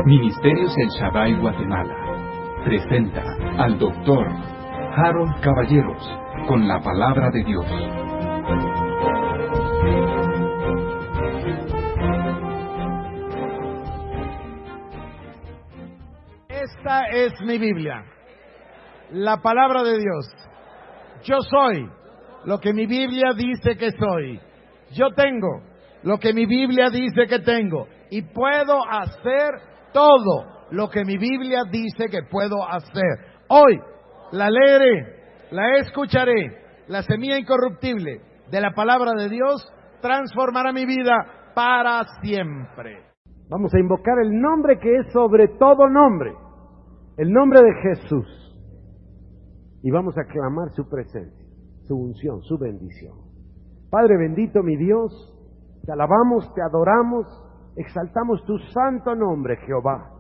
Ministerios El Shaddai Guatemala presenta al Dr. Harold Caballeros con la palabra de Dios. Esta es mi Biblia, la palabra de Dios. Yo soy lo que mi Biblia dice que soy. Yo tengo lo que mi Biblia dice que tengo. Y puedo hacer todo lo que mi Biblia dice que puedo hacer. Hoy la leeré, la escucharé. La semilla incorruptible de la palabra de Dios transformará mi vida para siempre. Vamos a invocar el nombre que es sobre todo nombre, el nombre de Jesús. Y vamos a clamar su presencia, su unción, su bendición. Padre bendito, mi Dios, te alabamos, te adoramos, exaltamos tu santo nombre, Jehová.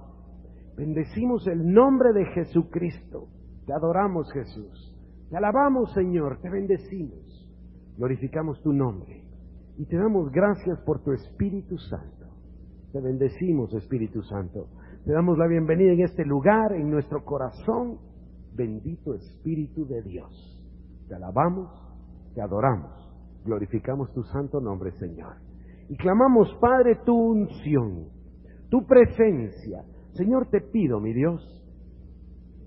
Bendecimos el nombre de Jesucristo. Te adoramos, Jesús. Te alabamos, Señor, te bendecimos. Glorificamos tu nombre y te damos gracias por tu Espíritu Santo. Te bendecimos, Espíritu Santo. Te damos la bienvenida en este lugar, en nuestro corazón. Bendito Espíritu de Dios. Te alabamos, te adoramos. Glorificamos tu santo nombre, Señor. Y clamamos, Padre, tu unción, tu presencia. Señor, te pido, mi Dios,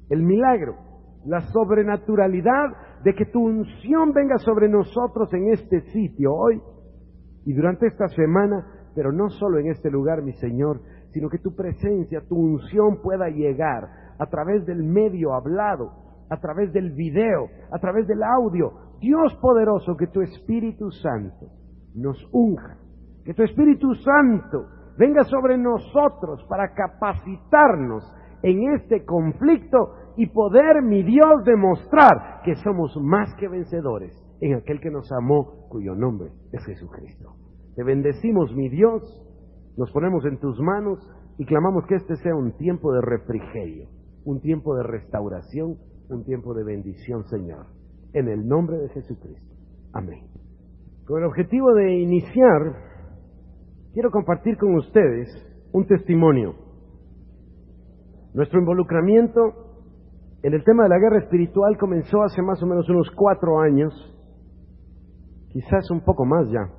el milagro, la sobrenaturalidad de que tu unción venga sobre nosotros en este sitio hoy y durante esta semana, pero no solo en este lugar, mi Señor, sino que tu presencia, tu unción pueda llegar a través del medio hablado, a través del video, a través del audio. Dios poderoso, que tu Espíritu Santo nos unja, que tu Espíritu Santo venga sobre nosotros para capacitarnos en este conflicto y poder, mi Dios, demostrar que somos más que vencedores en aquel que nos amó, cuyo nombre es Jesucristo. Te bendecimos, mi Dios, nos ponemos en tus manos y clamamos que este sea un tiempo de refrigerio, un tiempo de restauración, un tiempo de bendición, Señor, en el nombre de Jesucristo. Amén. Con el objetivo de iniciar, quiero compartir con ustedes un testimonio. Nuestro involucramiento en el tema de la guerra espiritual comenzó hace más o menos unos 4 años, quizás un poco más ya.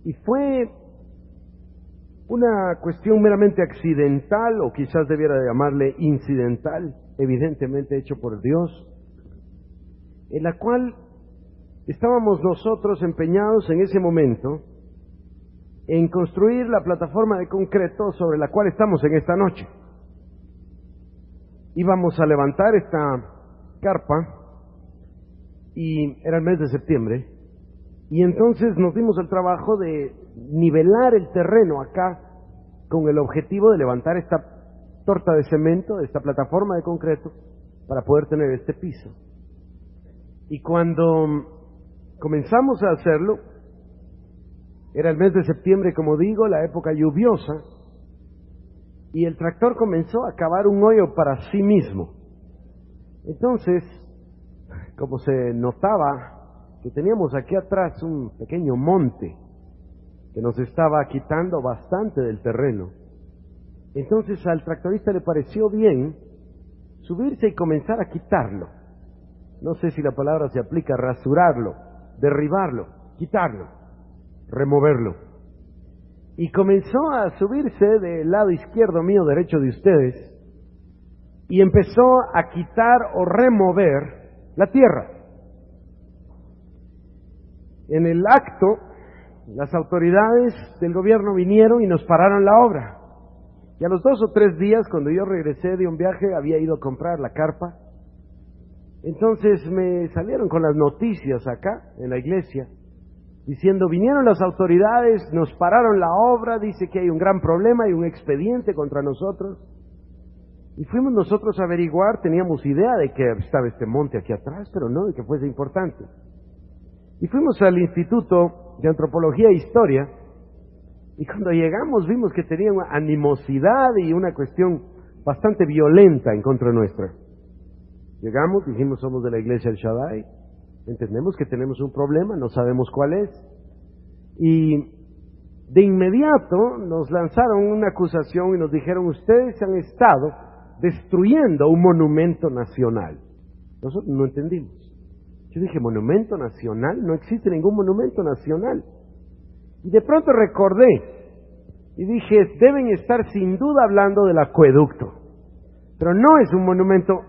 Y fue una cuestión meramente accidental, o quizás debiera llamarle incidental, evidentemente hecho por Dios, en la cual estábamos nosotros empeñados en ese momento en construir la plataforma de concreto sobre la cual estamos en esta noche. Íbamos a levantar esta carpa y era el mes de septiembre, y entonces nos dimos el trabajo de nivelar el terreno acá con el objetivo de levantar esta torta de cemento, esta plataforma de concreto, para poder tener este piso. Y cuando comenzamos a hacerlo, era el mes de septiembre, como digo, la época lluviosa, y el tractor comenzó a cavar un hoyo para sí mismo. Entonces, como se notaba que teníamos aquí atrás un pequeño monte que nos estaba quitando bastante del terreno, entonces al tractorista le pareció bien subirse y comenzar a quitarlo. No sé si la palabra se aplica, rasurarlo, derribarlo, quitarlo, removerlo. Y comenzó a subirse del lado izquierdo mío, derecho de ustedes, y empezó a quitar o remover la tierra. En el acto, las autoridades del gobierno vinieron y nos pararon la obra. Y a los 2 o 3 días, cuando yo regresé de un viaje, había ido a comprar la carpa. Entonces me salieron con las noticias acá, en la iglesia, diciendo, vinieron las autoridades, nos pararon la obra, dice que hay un gran problema, hay un expediente contra nosotros. Y fuimos nosotros a averiguar, teníamos idea de que estaba este monte aquí atrás, pero no de que fuese importante. Y fuimos al Instituto de Antropología e Historia, y cuando llegamos vimos que tenía una animosidad y una cuestión bastante violenta en contra nuestra. Llegamos, dijimos, somos de la iglesia El Shaddai, entendemos que tenemos un problema, no sabemos cuál es, y de inmediato nos lanzaron una acusación y nos dijeron: ustedes han estado destruyendo un monumento nacional. Nosotros no entendimos. Yo dije: ¿monumento nacional? No existe ningún monumento nacional. Y de pronto recordé y dije: deben estar sin duda hablando del acueducto. Pero no es un monumento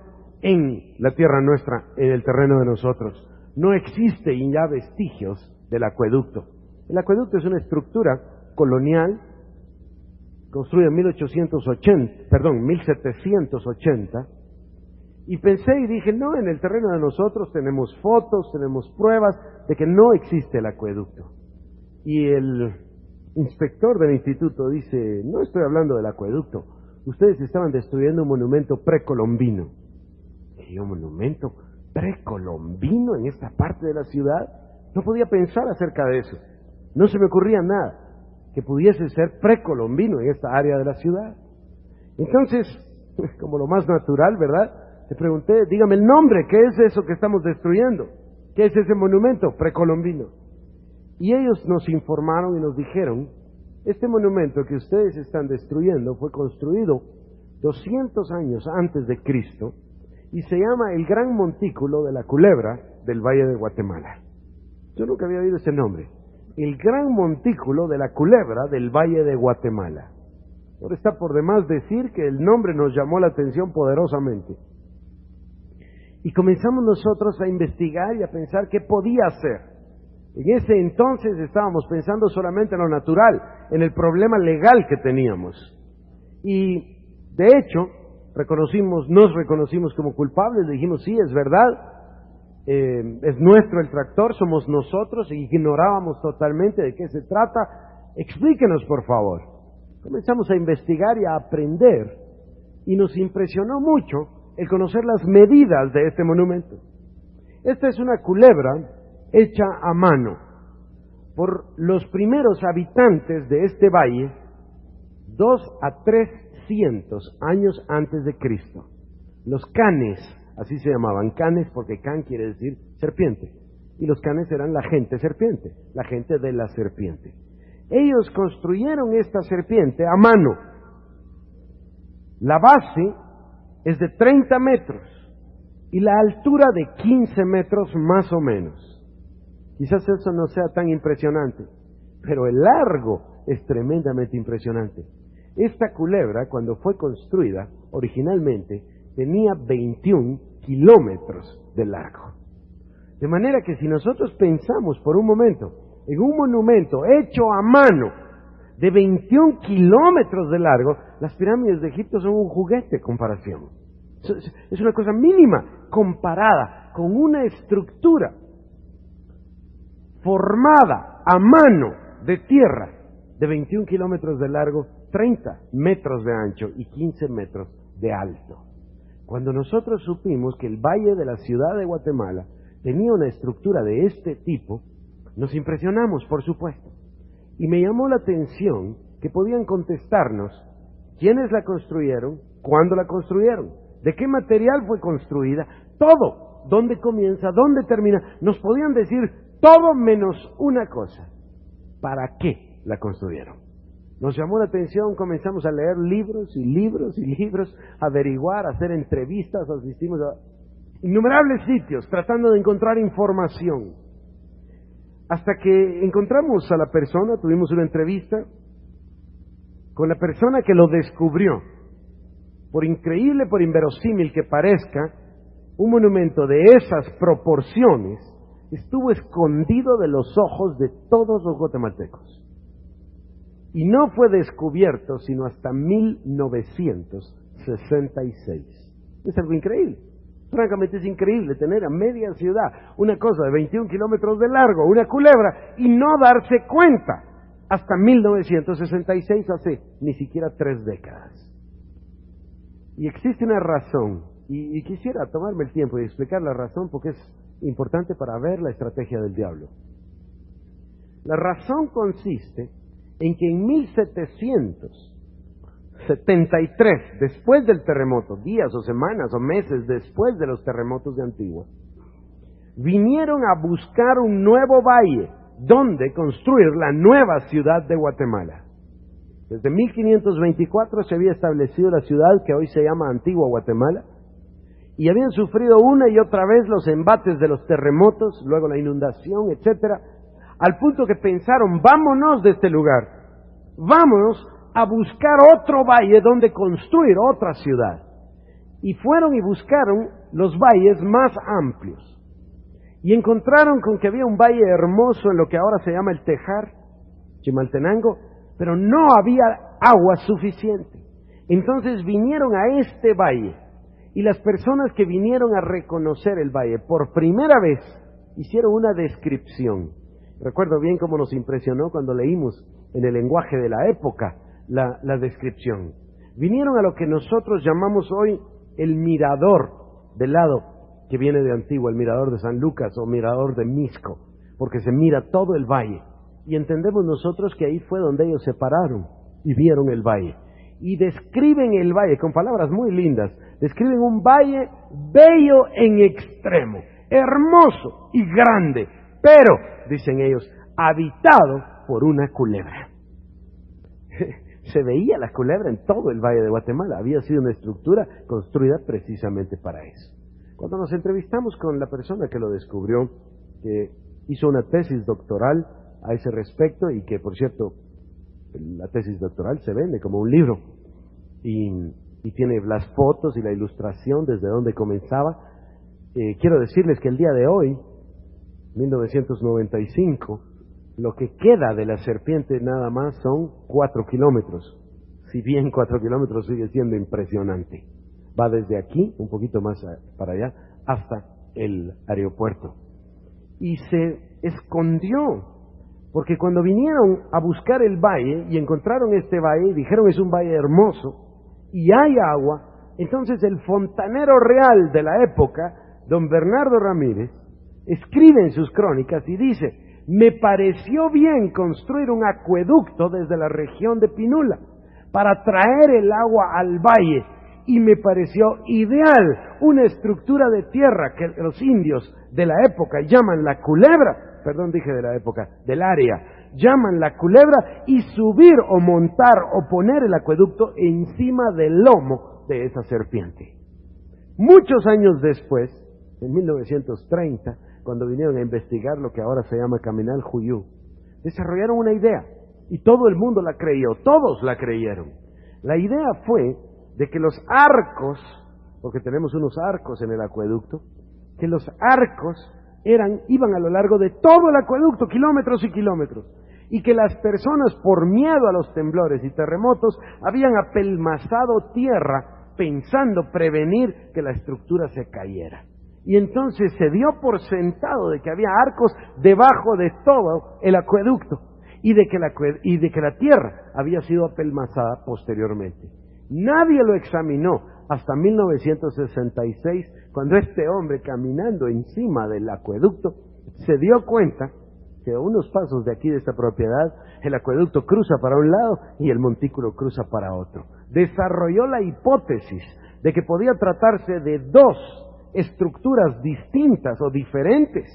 en la tierra nuestra, en el terreno de nosotros. No existe ya vestigios del acueducto. El acueducto es una estructura colonial construida en 1780, y pensé y dije: no, en el terreno de nosotros tenemos fotos, tenemos pruebas de que no existe el acueducto. Y el inspector del instituto dice: no estoy hablando del acueducto, ustedes estaban destruyendo un monumento precolombino. Y yo: ¿monumento precolombino en esta parte de la ciudad? No podía pensar acerca de eso. No se me ocurría nada que pudiese ser precolombino en esta área de la ciudad. Entonces, como lo más natural, ¿verdad?, le pregunté: dígame el nombre, ¿qué es eso que estamos destruyendo? ¿Qué es ese monumento precolombino? Y ellos nos informaron y nos dijeron: este monumento que ustedes están destruyendo fue construido 200 años antes de Cristo y se llama el Gran Montículo de la Culebra del Valle de Guatemala. Yo nunca había oído ese nombre. El Gran Montículo de la Culebra del Valle de Guatemala. Ahora está por demás decir que el nombre nos llamó la atención poderosamente. Y comenzamos nosotros a investigar y a pensar qué podía ser. En ese entonces estábamos pensando solamente en lo natural, en el problema legal que teníamos. Y de hecho, nos reconocimos como culpables, dijimos: sí, es verdad, es nuestro el tractor, somos nosotros, y ignorábamos totalmente de qué se trata. Explíquenos, por favor. Comenzamos a investigar y a aprender, y nos impresionó mucho el conocer las medidas de este monumento. Esta es una culebra hecha a mano por los primeros habitantes de este valle 200 a 300 años antes de Cristo. Los canes, así se llamaban, canes porque can quiere decir serpiente, y los canes eran la gente serpiente, la gente de la serpiente. Ellos construyeron esta serpiente a mano. La base es de 30 metros y la altura de 15 metros más o menos. Quizás eso no sea tan impresionante, pero el largo es tremendamente impresionante. Esta culebra, cuando fue construida originalmente, tenía 21 kilómetros de largo. De manera que si nosotros pensamos por un momento en un monumento hecho a mano de 21 kilómetros de largo, las pirámides de Egipto son un juguete en comparación. Es una cosa mínima comparada con una estructura formada a mano de tierra de 21 kilómetros de largo, 30 metros de ancho y 15 metros de alto. Cuando nosotros supimos que el valle de la ciudad de Guatemala tenía una estructura de este tipo, nos impresionamos, por supuesto. Y me llamó la atención que podían contestarnos quiénes la construyeron, cuándo la construyeron, de qué material fue construida, todo, dónde comienza, dónde termina. Nos podían decir todo menos una cosa: ¿para qué la construyeron? Nos llamó la atención, comenzamos a leer libros y libros y libros, a averiguar, a hacer entrevistas, asistimos a innumerables sitios tratando de encontrar información. Hasta que encontramos a la persona, tuvimos una entrevista con la persona que lo descubrió. Por increíble, por inverosímil que parezca, un monumento de esas proporciones estuvo escondido de los ojos de todos los guatemaltecos. Y no fue descubierto sino hasta 1966. Es algo increíble. Francamente es increíble tener a media ciudad una cosa de 21 kilómetros de largo, una culebra, y no darse cuenta hasta 1966, hace ni siquiera 3 décadas. Y existe una razón, y quisiera tomarme el tiempo de explicar la razón porque es importante para ver la estrategia del diablo. La razón consiste en que en 1773, después del terremoto, días o semanas o meses después de los terremotos de Antigua, vinieron a buscar un nuevo valle dónde construir la nueva ciudad de Guatemala. Desde 1524 se había establecido la ciudad que hoy se llama Antigua Guatemala, y habían sufrido una y otra vez los embates de los terremotos, luego la inundación, etcétera, al punto que pensaron, vámonos de este lugar, vámonos a buscar otro valle donde construir otra ciudad. Y fueron y buscaron los valles más amplios. Y encontraron con que había un valle hermoso en lo que ahora se llama el Tejar, Chimaltenango, pero no había agua suficiente. Entonces vinieron a este valle, y las personas que vinieron a reconocer el valle por primera vez hicieron una descripción. Recuerdo bien cómo nos impresionó cuando leímos en el lenguaje de la época la descripción. Vinieron a lo que nosotros llamamos hoy el mirador del lado que viene de Antigua, el mirador de San Lucas o mirador de Misco, porque se mira todo el valle. Y entendemos nosotros que ahí fue donde ellos se pararon y vieron el valle. Y describen el valle con palabras muy lindas. Describen un valle bello en extremo, hermoso y grande, pero, dicen ellos, habitado por una culebra. Se veía la culebra en todo el valle de Guatemala. Había sido una estructura construida precisamente para eso. Cuando nos entrevistamos con la persona que lo descubrió, que hizo una tesis doctoral a ese respecto, y que, por cierto, la tesis doctoral se vende como un libro, y tiene las fotos y la ilustración desde donde comenzaba. Quiero decirles que el día de hoy, 1995, lo que queda de la serpiente nada más son 4 kilómetros. Si bien 4 kilómetros sigue siendo impresionante. Va desde aquí, un poquito más para allá, hasta el aeropuerto. Y se escondió, porque cuando vinieron a buscar el valle y encontraron este valle, dijeron es un valle hermoso y hay agua, entonces el fontanero real de la época, don Bernardo Ramírez, escribe en sus crónicas y dice: me pareció bien construir un acueducto desde la región de Pinula para traer el agua al valle, y me pareció ideal una estructura de tierra que los indios de la época llaman la culebra, perdón, dije de la época, del área, llaman la culebra, y subir o montar o poner el acueducto encima del lomo de esa serpiente. Muchos años después, en 1930, cuando vinieron a investigar lo que ahora se llama Caminal Juyú, desarrollaron una idea, y todo el mundo la creyó, todos la creyeron. La idea fue de que los arcos, porque tenemos unos arcos en el acueducto, que los arcos iban a lo largo de todo el acueducto, kilómetros y kilómetros, y que las personas, por miedo a los temblores y terremotos, habían apelmazado tierra pensando prevenir que la estructura se cayera. Y entonces se dio por sentado de que había arcos debajo de todo el acueducto, y de que la tierra había sido apelmazada posteriormente. Nadie lo examinó hasta 1966, cuando este hombre, caminando encima del acueducto, se dio cuenta que a unos pasos de aquí, de esta propiedad, el acueducto cruza para un lado y el montículo cruza para otro. Desarrolló la hipótesis de que podía tratarse de dos estructuras distintas o diferentes,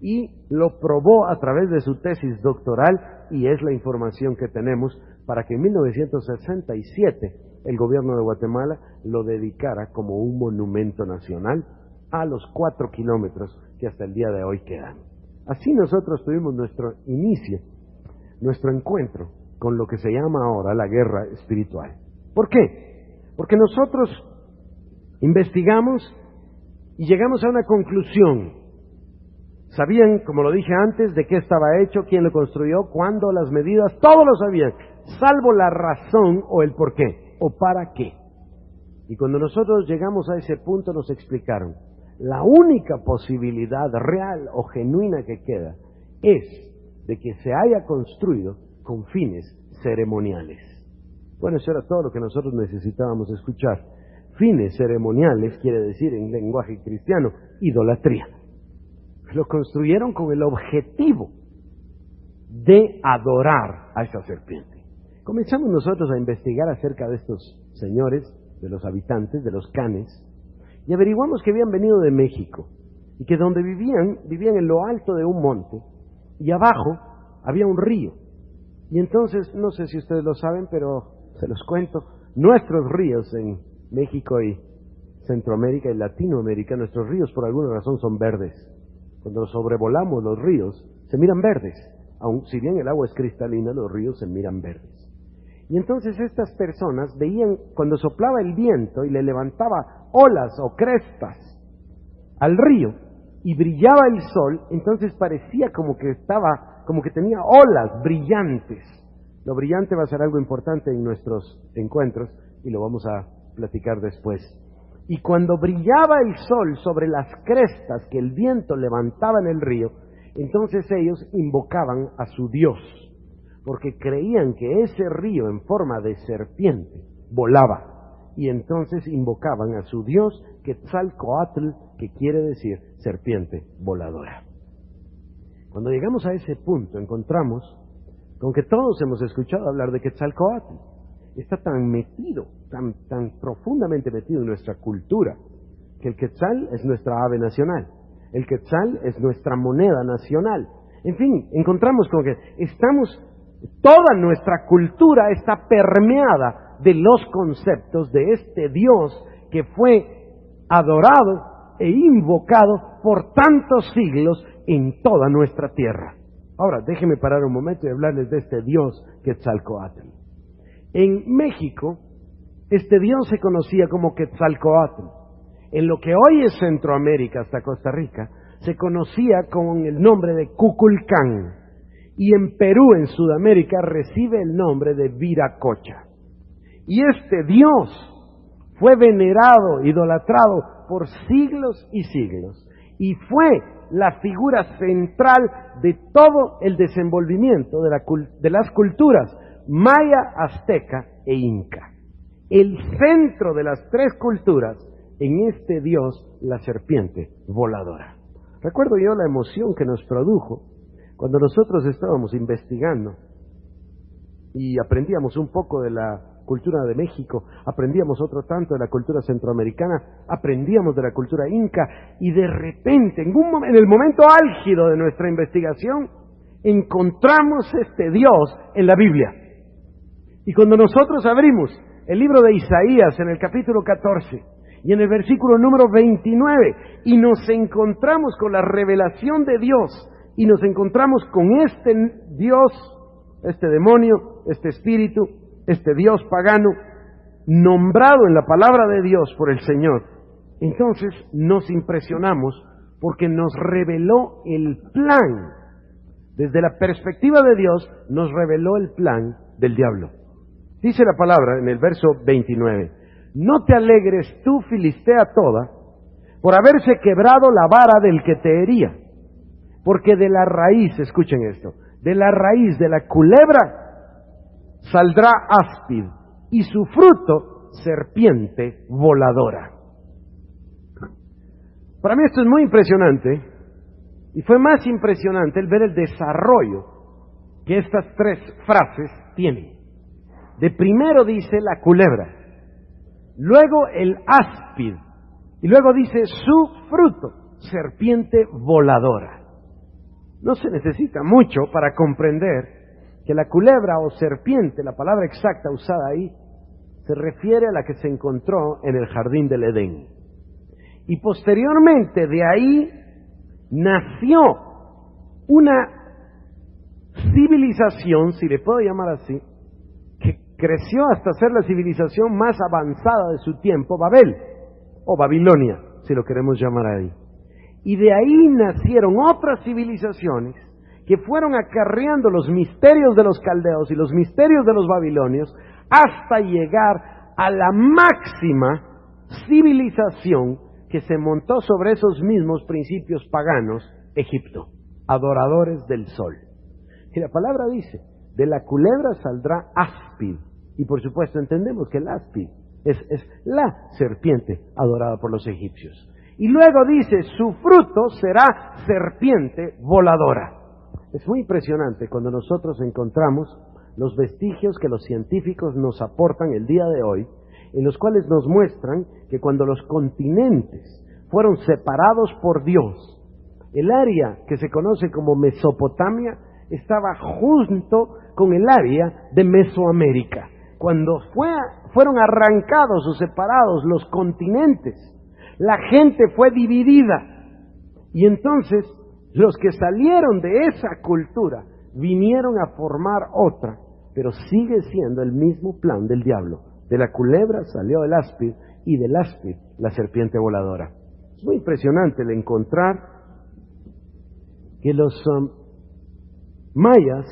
y lo probó a través de su tesis doctoral, y es la información que tenemos para que en 1967 el gobierno de Guatemala lo dedicara como un monumento nacional a los 4 kilómetros que hasta el día de hoy quedan. Así nosotros tuvimos nuestro inicio, nuestro encuentro con lo que se llama ahora la guerra espiritual. ¿Por qué? Porque nosotros investigamos y llegamos a una conclusión. Sabían, como lo dije antes, de qué estaba hecho, quién lo construyó, cuándo, las medidas, todo lo sabían, salvo la razón o el por qué, o para qué. Y cuando nosotros llegamos a ese punto nos explicaron, la única posibilidad real o genuina que queda es de que se haya construido con fines ceremoniales. Bueno, eso era todo lo que nosotros necesitábamos escuchar. Fines ceremoniales quiere decir en lenguaje cristiano, idolatría. Lo construyeron con el objetivo de adorar a esa serpiente. Comenzamos nosotros a investigar acerca de estos señores, de los habitantes, de los canes, y averiguamos que habían venido de México, y que donde vivían en lo alto de un monte, y abajo había un río. Y entonces, no sé si ustedes lo saben, pero se los cuento, nuestros ríos en México y Centroamérica y Latinoamérica, nuestros ríos por alguna razón son verdes. Cuando sobrevolamos los ríos, se miran verdes. Aun si bien el agua es cristalina, los ríos se miran verdes. Y entonces estas personas veían cuando soplaba el viento y le levantaba olas o crestas al río y brillaba el sol, entonces parecía como que tenía olas brillantes. Lo brillante va a ser algo importante en nuestros encuentros y lo vamos a platicar después. Y cuando brillaba el sol sobre las crestas que el viento levantaba en el río, entonces ellos invocaban a su Dios, porque creían que ese río en forma de serpiente volaba, y entonces invocaban a su Dios Quetzalcoatl, que quiere decir serpiente voladora. Cuando llegamos a ese punto encontramos con que todos hemos escuchado hablar de Quetzalcoatl. Está tan metido, tan profundamente metido en nuestra cultura, que el quetzal es nuestra ave nacional, el quetzal es nuestra moneda nacional. En fin, encontramos con que toda nuestra cultura está permeada de los conceptos de este Dios que fue adorado e invocado por tantos siglos en toda nuestra tierra. Ahora, déjenme parar un momento y hablarles de este Dios Quetzalcoatl. En México, este Dios se conocía como Quetzalcoatl. En lo que hoy es Centroamérica hasta Costa Rica, se conocía con el nombre de Kukulcán. Y en Perú, en Sudamérica, recibe el nombre de Viracocha. Y este Dios fue venerado, idolatrado por siglos y siglos. Y fue la figura central de todo el desenvolvimiento de las culturas maya, azteca e inca. El centro de las tres culturas en este Dios, la serpiente voladora. Recuerdo yo la emoción que nos produjo cuando nosotros estábamos investigando y aprendíamos un poco de la cultura de México, aprendíamos otro tanto de la cultura centroamericana, aprendíamos de la cultura inca, y de repente, en el momento álgido de nuestra investigación, encontramos este Dios en la Biblia. Y cuando nosotros abrimos el libro de Isaías en el capítulo 14 y en el versículo número 29, y nos encontramos con la revelación de Dios, y nos encontramos con este Dios, este demonio, este espíritu, este Dios pagano, nombrado en la palabra de Dios por el Señor, entonces nos impresionamos porque nos reveló el plan. Desde la perspectiva de Dios, nos reveló el plan del diablo. Dice la palabra en el verso 29, no te alegres tú, Filistea toda, por haberse quebrado la vara del que te hería, porque de la raíz, escuchen esto, de la raíz de la culebra saldrá áspid, y su fruto serpiente voladora. Para mí esto es muy impresionante, y fue más impresionante el ver el desarrollo que estas tres frases tienen. De primero dice la culebra, luego el áspid, y luego dice su fruto, serpiente voladora. No se necesita mucho para comprender que la culebra o serpiente, la palabra exacta usada ahí, se refiere a la que se encontró en el jardín del Edén. Y posteriormente de ahí nació una civilización, si le puedo llamar así, que creció hasta ser la civilización más avanzada de su tiempo, Babel, o Babilonia, si lo queremos llamar ahí. Y de ahí nacieron otras civilizaciones que fueron acarreando los misterios de los caldeos y los misterios de los babilonios hasta llegar a la máxima civilización que se montó sobre esos mismos principios paganos, Egipto, adoradores del sol. Y la palabra dice, de la culebra saldrá áspid, y por supuesto entendemos que el áspid es la serpiente adorada por los egipcios. Y luego dice, su fruto será serpiente voladora. Es muy impresionante cuando nosotros encontramos los vestigios que los científicos nos aportan el día de hoy, en los cuales nos muestran que cuando los continentes fueron separados por Dios, El área que se conoce como Mesopotamia estaba junto con el área de Mesoamérica. Cuando fueron arrancados o separados los continentes, la gente fue dividida. Y entonces los que salieron de esa cultura vinieron a formar otra, pero sigue siendo el mismo plan del diablo. De la culebra salió el áspid y del áspid la serpiente voladora. Es muy impresionante el encontrar que los mayas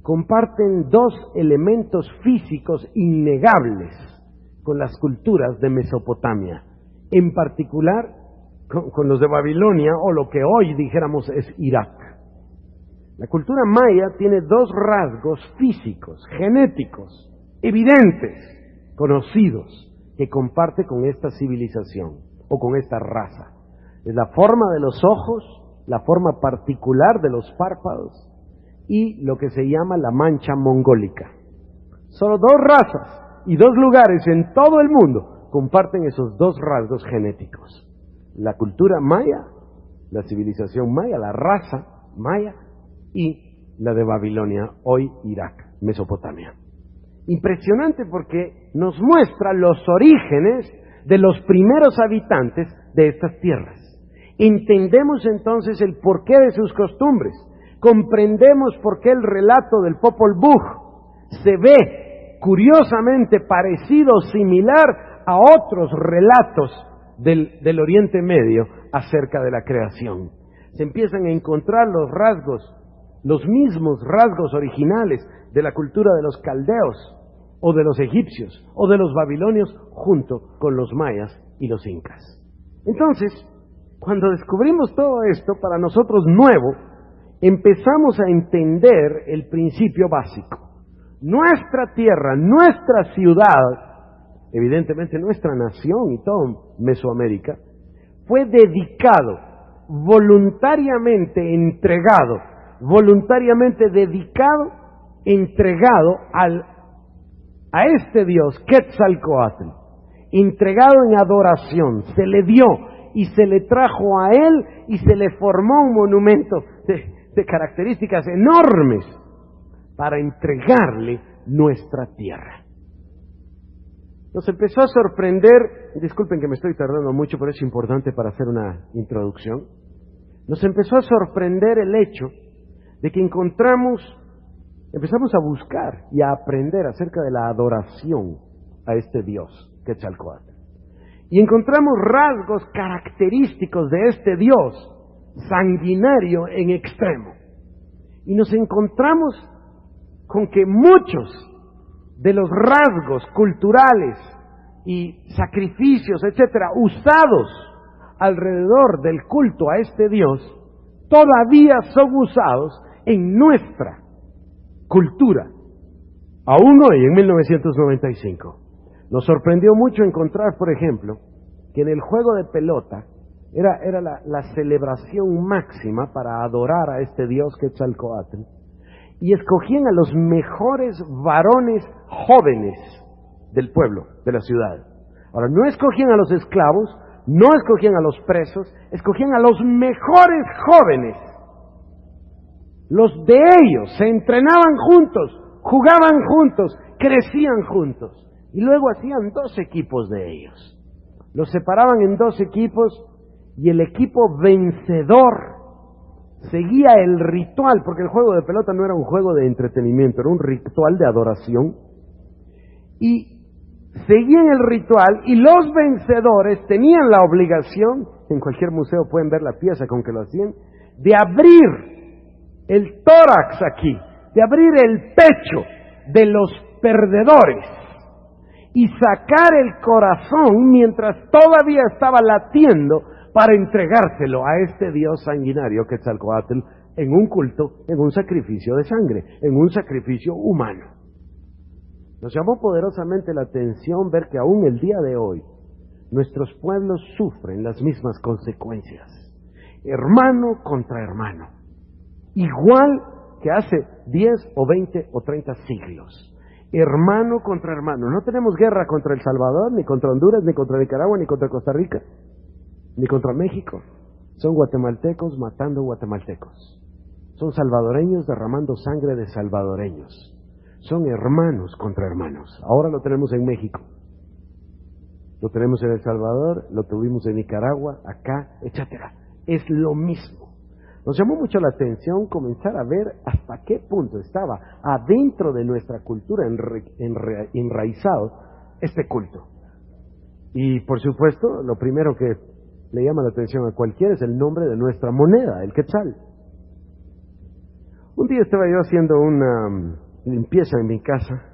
comparten dos elementos físicos innegables con las culturas de Mesopotamia, en particular con los de Babilonia, o lo que hoy dijéramos es Irak. La cultura maya tiene dos rasgos físicos, genéticos, evidentes, conocidos, que comparte con esta civilización o con esta raza. Es la forma de los ojos, la forma particular de los párpados y lo que se llama la mancha mongólica. Solo dos razas y dos lugares en todo el mundo comparten esos dos rasgos genéticos. La cultura maya, la civilización maya, la raza maya y la de Babilonia, hoy Irak, Mesopotamia. Impresionante porque nos muestra los orígenes de los primeros habitantes de estas tierras. Entendemos entonces el porqué de sus costumbres, comprendemos por qué el relato del Popol Vuh se ve curiosamente parecido o similar a otros relatos del Oriente Medio acerca de la creación. Se empiezan a encontrar los rasgos, los mismos rasgos originales de la cultura de los caldeos, o de los egipcios, o de los babilonios, junto con los mayas y los incas. Entonces, cuando descubrimos todo esto, para nosotros nuevo, empezamos a entender el principio básico. Nuestra tierra, nuestra ciudad, evidentemente nuestra nación y todo Mesoamérica, fue dedicado, voluntariamente entregado, entregado a este Dios, Quetzalcóatl, entregado en adoración, se le dio y se le trajo a él y se le formó un monumento de características enormes para entregarle nuestra tierra. Nos empezó a sorprender, disculpen que me estoy tardando mucho, pero es importante para hacer una introducción. Nos empezó a sorprender el hecho de que empezamos a buscar y a aprender acerca de la adoración a este Dios, Quetzalcóatl. Y encontramos rasgos característicos de este Dios, sanguinario en extremo. Y nos encontramos con que muchos de los rasgos culturales y sacrificios, etcétera, usados alrededor del culto a este Dios, todavía son usados en nuestra cultura, aún hoy, en 1995. Nos sorprendió mucho encontrar, por ejemplo, que en el juego de pelota era la celebración máxima para adorar a este Dios Quetzalcóatl, y escogían a los mejores varones jóvenes del pueblo, de la ciudad. Ahora, no escogían a los esclavos, no escogían a los presos, escogían a los mejores jóvenes. Los de ellos se entrenaban juntos, jugaban juntos, crecían juntos. Y luego hacían 2 equipos de ellos. Los separaban en 2 equipos y el equipo vencedor seguía el ritual, porque el juego de pelota no era un juego de entretenimiento, era un ritual de adoración. Y seguían el ritual y los vencedores tenían la obligación, en cualquier museo pueden ver la pieza con que lo hacían, de abrir el tórax aquí, de abrir el pecho de los perdedores y sacar el corazón mientras todavía estaba latiendo para entregárselo a este Dios sanguinario Quetzalcóatl en un culto, en un sacrificio de sangre, en un sacrificio humano. Nos llamó poderosamente la atención ver que aún el día de hoy nuestros pueblos sufren las mismas consecuencias, hermano contra hermano, igual que hace 10 o 20 o 30 siglos. Hermano contra hermano. No tenemos guerra contra El Salvador, ni contra Honduras, ni contra Nicaragua, ni contra Costa Rica, ni contra México. Son guatemaltecos matando guatemaltecos. Son salvadoreños derramando sangre de salvadoreños. Son hermanos contra hermanos. Ahora lo tenemos en México. Lo tenemos en El Salvador, lo tuvimos en Nicaragua, acá, etcétera. Es lo mismo. Nos llamó mucho la atención comenzar a ver hasta qué punto estaba adentro de nuestra cultura enraizado este culto. Y por supuesto, lo primero que le llama la atención a cualquiera es el nombre de nuestra moneda, el quetzal. Un día estaba yo haciendo una limpieza en mi casa.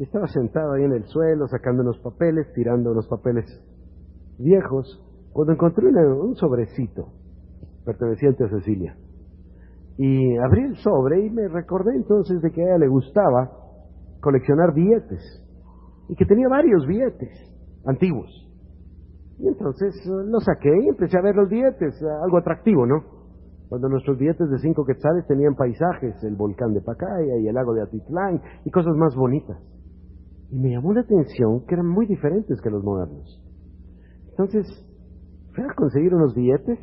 Estaba sentado ahí en el suelo, sacando unos papeles, tirando unos papeles viejos, cuando encontré un sobrecito perteneciente a Cecilia. Y abrí el sobre y me recordé entonces de que a ella le gustaba coleccionar billetes, y que tenía varios billetes antiguos. Y entonces lo saqué y empecé a ver los billetes, algo atractivo, ¿no? Cuando nuestros billetes de 5 quetzales tenían paisajes, el volcán de Pacaya y el lago de Atitlán y cosas más bonitas. Y me llamó la atención que eran muy diferentes que los modernos. Entonces, fui a conseguir unos billetes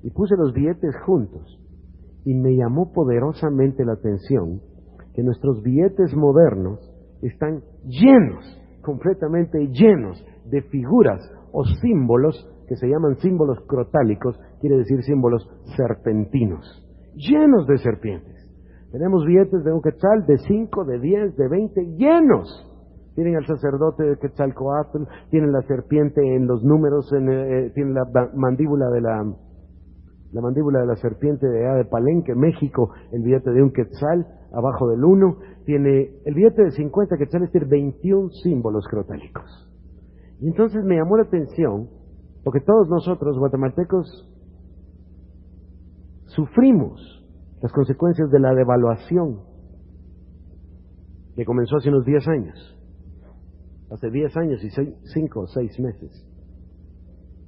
y puse los billetes juntos. Y me llamó poderosamente la atención que nuestros billetes modernos están llenos, completamente llenos de figuras o símbolos que se llaman símbolos crotálicos, quiere decir símbolos serpentinos, llenos de serpientes. Tenemos billetes de un quetzal, de 5, de 10, de 20, llenos. Tienen al sacerdote de Quetzalcóatl, tienen la serpiente en los números, tienen la mandíbula de la serpiente de allá de Palenque, México, el billete de un quetzal, abajo del 1, tiene el billete de 50 quetzales, tiene 21 símbolos crotálicos. Y entonces me llamó la atención, porque todos nosotros, guatemaltecos, sufrimos las consecuencias de la devaluación que comenzó hace unos 10 años. Hace 10 años y 5 o 6 meses.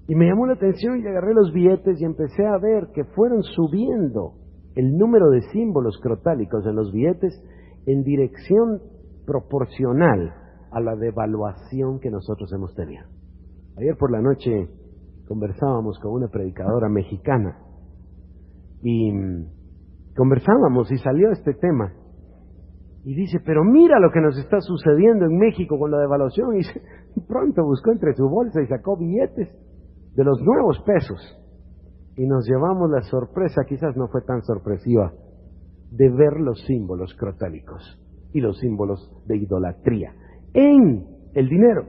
Y me llamó la atención y agarré los billetes y empecé a ver que fueron subiendo el número de símbolos crotálicos en los billetes en dirección proporcional a la devaluación que nosotros hemos tenido. Ayer por la noche conversábamos con una predicadora mexicana y conversábamos y salió este tema. Y dice, pero mira lo que nos está sucediendo en México con la devaluación. Y pronto buscó entre su bolsa y sacó billetes de los nuevos pesos. Y nos llevamos la sorpresa, quizás no fue tan sorpresiva, de ver los símbolos crotálicos y los símbolos de idolatría en el dinero.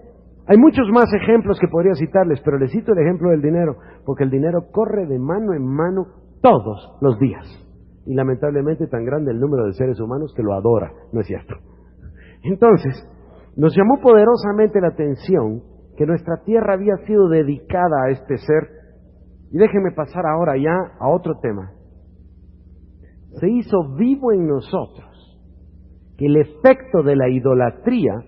Hay muchos más ejemplos que podría citarles, pero les cito el ejemplo del dinero, porque el dinero corre de mano en mano todos los días. Y lamentablemente tan grande el número de seres humanos que lo adora, ¿no es cierto? Entonces, nos llamó poderosamente la atención que nuestra tierra había sido dedicada a este ser. Y déjenme pasar ahora ya a otro tema. Se hizo vivo en nosotros que el efecto de la idolatría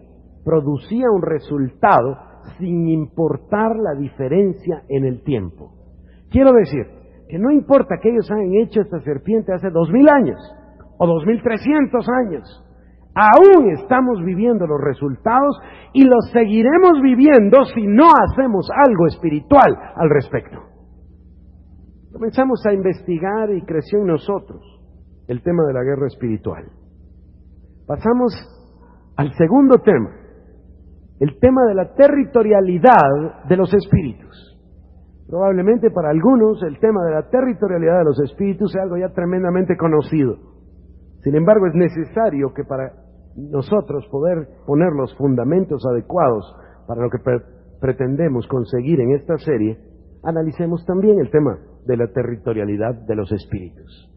producía un resultado sin importar la diferencia en el tiempo. Quiero decir, que no importa que ellos hayan hecho esta serpiente hace 2000 años o 2300 años, aún estamos viviendo los resultados y los seguiremos viviendo si no hacemos algo espiritual al respecto. Comenzamos a investigar y creció en nosotros el tema de la guerra espiritual. Pasamos al segundo tema, el tema de la territorialidad de los espíritus. Probablemente para algunos el tema de la territorialidad de los espíritus sea algo ya tremendamente conocido. Sin embargo, es necesario que para nosotros poder poner los fundamentos adecuados para lo que pretendemos conseguir en esta serie, analicemos también el tema de la territorialidad de los espíritus.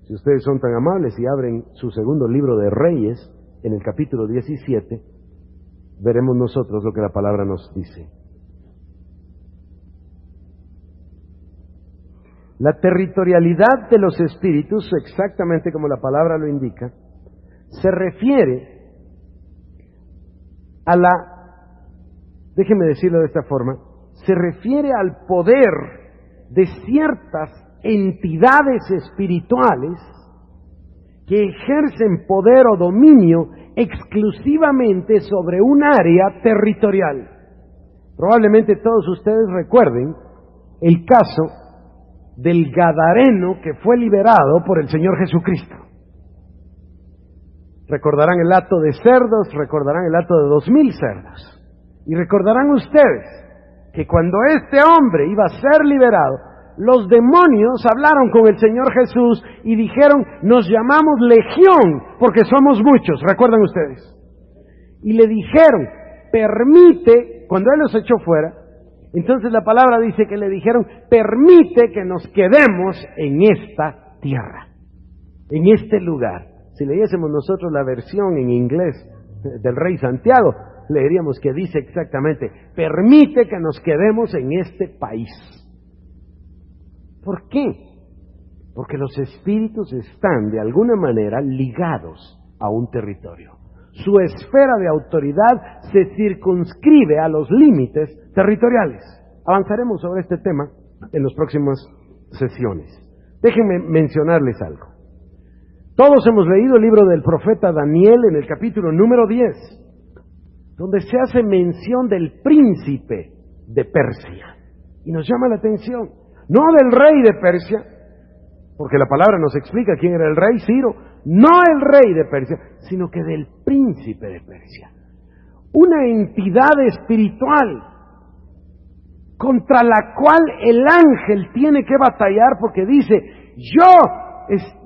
Si ustedes son tan amables y abren su segundo libro de Reyes, en el capítulo 17, veremos nosotros lo que la palabra nos dice. La territorialidad de los espíritus, exactamente como la palabra lo indica, se refiere a déjeme decirlo de esta forma, se refiere al poder de ciertas entidades espirituales que ejercen poder o dominio exclusivamente sobre un área territorial. Probablemente todos ustedes recuerden el caso del gadareno que fue liberado por el Señor Jesucristo. Recordarán el hato de cerdos, recordarán el hato de 2000 cerdos. Y recordarán ustedes que cuando este hombre iba a ser liberado, los demonios hablaron con el Señor Jesús y dijeron, nos llamamos Legión porque somos muchos, ¿recuerdan ustedes? Y le dijeron, permite, cuando Él los echó fuera, entonces la palabra dice que le dijeron, permite que nos quedemos en esta tierra, en este lugar. Si leyésemos nosotros la versión en inglés del Rey Santiago, leeríamos que dice exactamente, permite que nos quedemos en este país. ¿Por qué? Porque los espíritus están de alguna manera ligados a un territorio. Su esfera de autoridad se circunscribe a los límites territoriales. Avanzaremos sobre este tema en las próximas sesiones. Déjenme mencionarles algo. Todos hemos leído el libro del profeta Daniel en el capítulo número 10, donde se hace mención del príncipe de Persia. Y nos llama la atención, no del rey de Persia, porque la palabra nos explica quién era el rey, Ciro, no el rey de Persia, sino que del príncipe de Persia. Una entidad espiritual contra la cual el ángel tiene que batallar porque dice,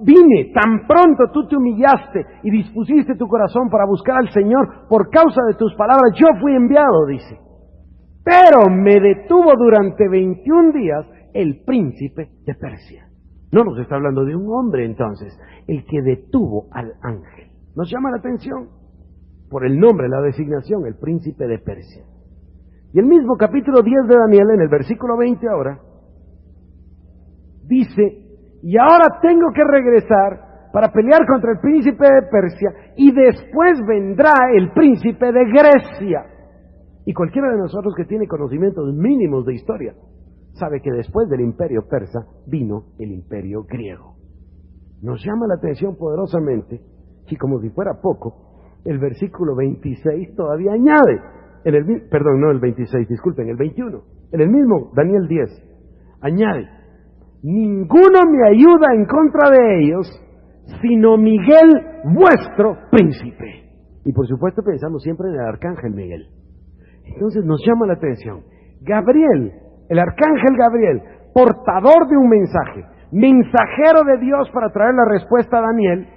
vine, tan pronto tú te humillaste y dispusiste tu corazón para buscar al Señor por causa de tus palabras, yo fui enviado, dice. Pero me detuvo durante 21 días el príncipe de Persia. No nos está hablando de un hombre entonces, el que detuvo al ángel. Nos llama la atención por el nombre, la designación, el príncipe de Persia. Y el mismo capítulo 10 de Daniel, en el versículo 20 ahora, dice, y ahora tengo que regresar para pelear contra el príncipe de Persia y después vendrá el príncipe de Grecia. Y cualquiera de nosotros que tiene conocimientos mínimos de historia sabe que después del imperio persa vino el imperio griego. Nos llama la atención poderosamente, y como si fuera poco, el versículo 26 todavía añade, el 21, en el mismo Daniel 10, añade, ninguno me ayuda en contra de ellos, sino Miguel, vuestro príncipe. Y por supuesto pensamos siempre en el arcángel Miguel. Entonces nos llama la atención, Gabriel, el arcángel Gabriel, portador de un mensaje, mensajero de Dios para traer la respuesta a Daniel,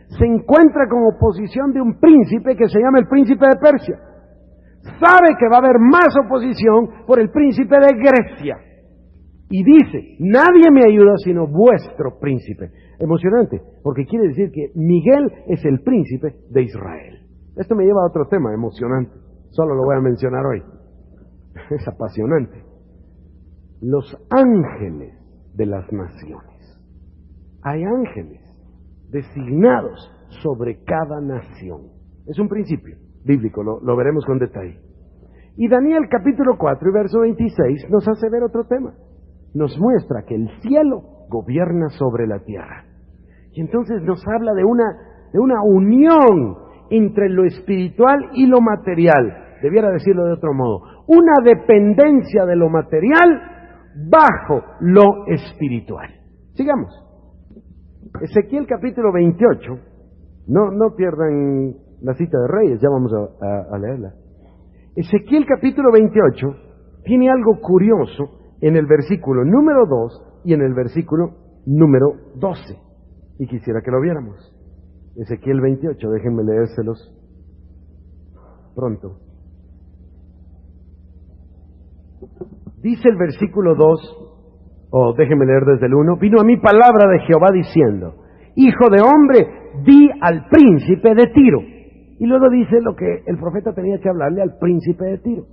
se encuentra con oposición de un príncipe que se llama el príncipe de Persia. Sabe que va a haber más oposición por el príncipe de Grecia. Y dice, nadie me ayuda sino vuestro príncipe. Emocionante, porque quiere decir que Miguel es el príncipe de Israel. Esto me lleva a otro tema emocionante. Solo lo voy a mencionar hoy. Es apasionante. Los ángeles de las naciones. Hay ángeles designados sobre cada nación. Es un principio bíblico, lo veremos con detalle. Y Daniel capítulo 4 y verso 26 nos hace ver otro tema. Nos muestra que el cielo gobierna sobre la tierra. Y entonces nos habla de una unión entre lo espiritual y lo material. Debiera decirlo de otro modo. Una dependencia de lo material bajo lo espiritual. Sigamos. Ezequiel capítulo 28. No pierdan la cita de Reyes, ya vamos a leerla. Ezequiel capítulo 28 tiene algo curioso en el versículo número 2 y en el versículo número 12. Y quisiera que lo viéramos. Ezequiel 28, déjenme leérselos pronto. Dice el versículo 2, déjenme leer desde el 1, vino a mí palabra de Jehová diciendo, hijo de hombre, di al príncipe de Tiro. Y luego dice lo que el profeta tenía que hablarle al príncipe de Tiro.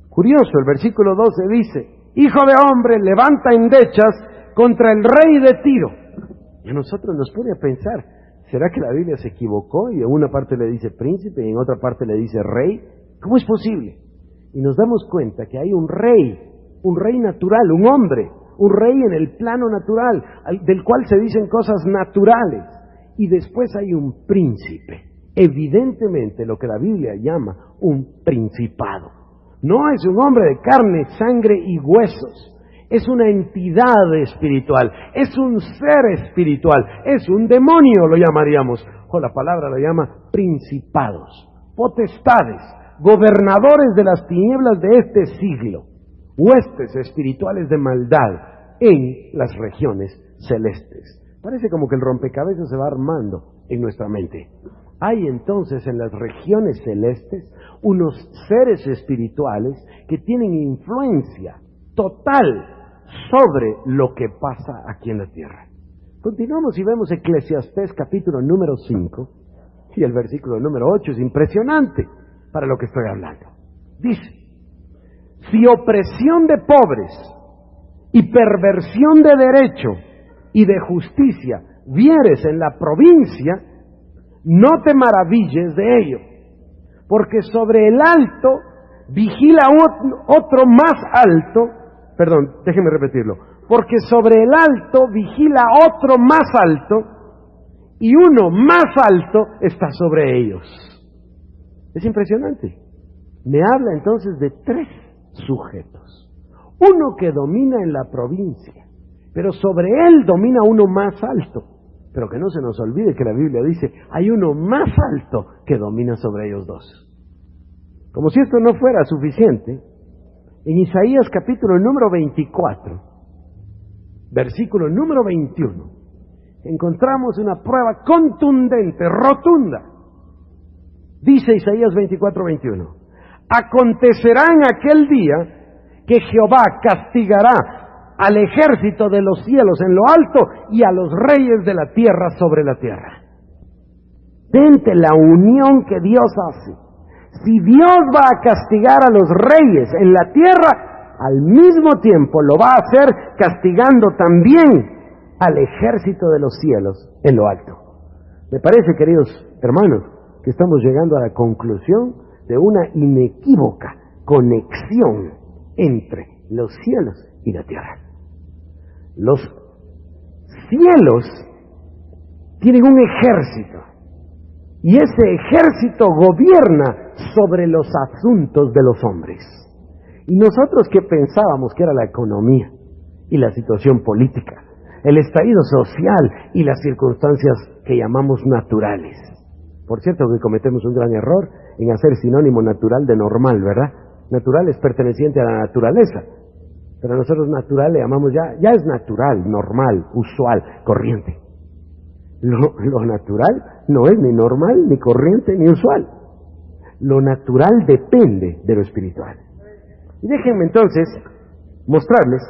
Curioso, el versículo 12 dice, hijo de hombre, levanta endechas contra el rey de Tiro. Y a nosotros nos pone a pensar, ¿será que la Biblia se equivocó y en una parte le dice príncipe y en otra parte le dice rey? ¿Cómo es posible? Y nos damos cuenta que hay un rey natural, un hombre, un rey en el plano natural, del cual se dicen cosas naturales. Y después hay un príncipe, evidentemente lo que la Biblia llama un principado. No es un hombre de carne, sangre y huesos. es una entidad espiritual, es un ser espiritual, es un demonio, lo llamaríamos, o la palabra lo llama principados, potestades, gobernadores de las tinieblas de este siglo, huestes espirituales de maldad en las regiones celestes. Parece como que el rompecabezas se va armando en nuestra mente. Hay entonces en las regiones celestes unos seres espirituales que tienen influencia total sobre lo que pasa aquí en la tierra. Continuamos y vemos Eclesiastés capítulo número 5 y el versículo número 8 es impresionante para lo que estoy hablando. Dice: si opresión de pobres y perversión de derecho y de justicia vieres en la provincia, no te maravilles de ello, porque sobre el alto vigila otro más alto, déjeme repetirlo, porque sobre el alto vigila otro más alto, y uno más alto está sobre ellos. Es impresionante. Me habla entonces de tres sujetos. Uno que domina en la provincia, pero sobre él domina uno más alto. Pero que no se nos olvide que la Biblia dice, hay uno más alto que domina sobre ellos dos. Como si esto no fuera suficiente, en Isaías capítulo número 24, versículo número 21, encontramos una prueba contundente, rotunda. Dice Isaías 24, 21, acontecerá en aquel día que Jehová castigará al ejército de los cielos en lo alto y a los reyes de la tierra sobre la tierra. Vente la unión que Dios hace. Si Dios va a castigar a los reyes en la tierra, al mismo tiempo lo va a hacer castigando también al ejército de los cielos en lo alto. Me parece, queridos hermanos, que estamos llegando a la conclusión de una inequívoca conexión entre los cielos y la tierra. Los cielos tienen un ejército y ese ejército gobierna sobre los asuntos de los hombres. Y nosotros que pensábamos que era la economía y la situación política, el estallido social y las circunstancias que llamamos naturales. Por cierto que cometemos un gran error en hacer sinónimo natural de normal, ¿verdad? Natural es perteneciente a la naturaleza, pero nosotros natural le llamamos ya es natural, normal, usual, corriente. Lo natural no es ni normal, ni corriente, ni usual. Lo natural depende de lo espiritual. Y déjenme entonces mostrarles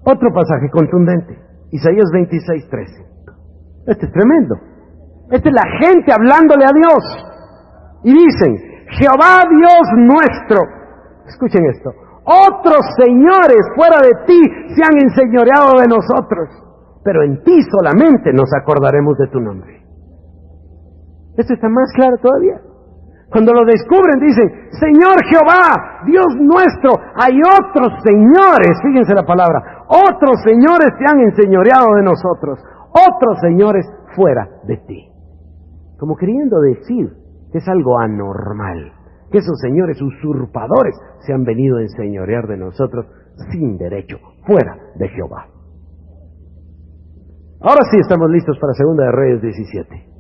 otro pasaje contundente, Isaías 26, 13. Este es tremendo. Esta es la gente hablándole a Dios. Y dicen, Jehová Dios nuestro, escuchen esto, otros señores fuera de ti se han enseñoreado de nosotros, pero en ti solamente nos acordaremos de tu nombre. Esto está más claro todavía. Cuando lo descubren dicen, Señor Jehová, Dios nuestro, hay otros señores, fíjense la palabra, otros señores se han enseñoreado de nosotros, otros señores fuera de ti. Como queriendo decir que es algo anormal, que esos señores usurpadores se han venido a enseñorear de nosotros sin derecho, fuera de Jehová. Ahora sí estamos listos para Segunda de Reyes 17.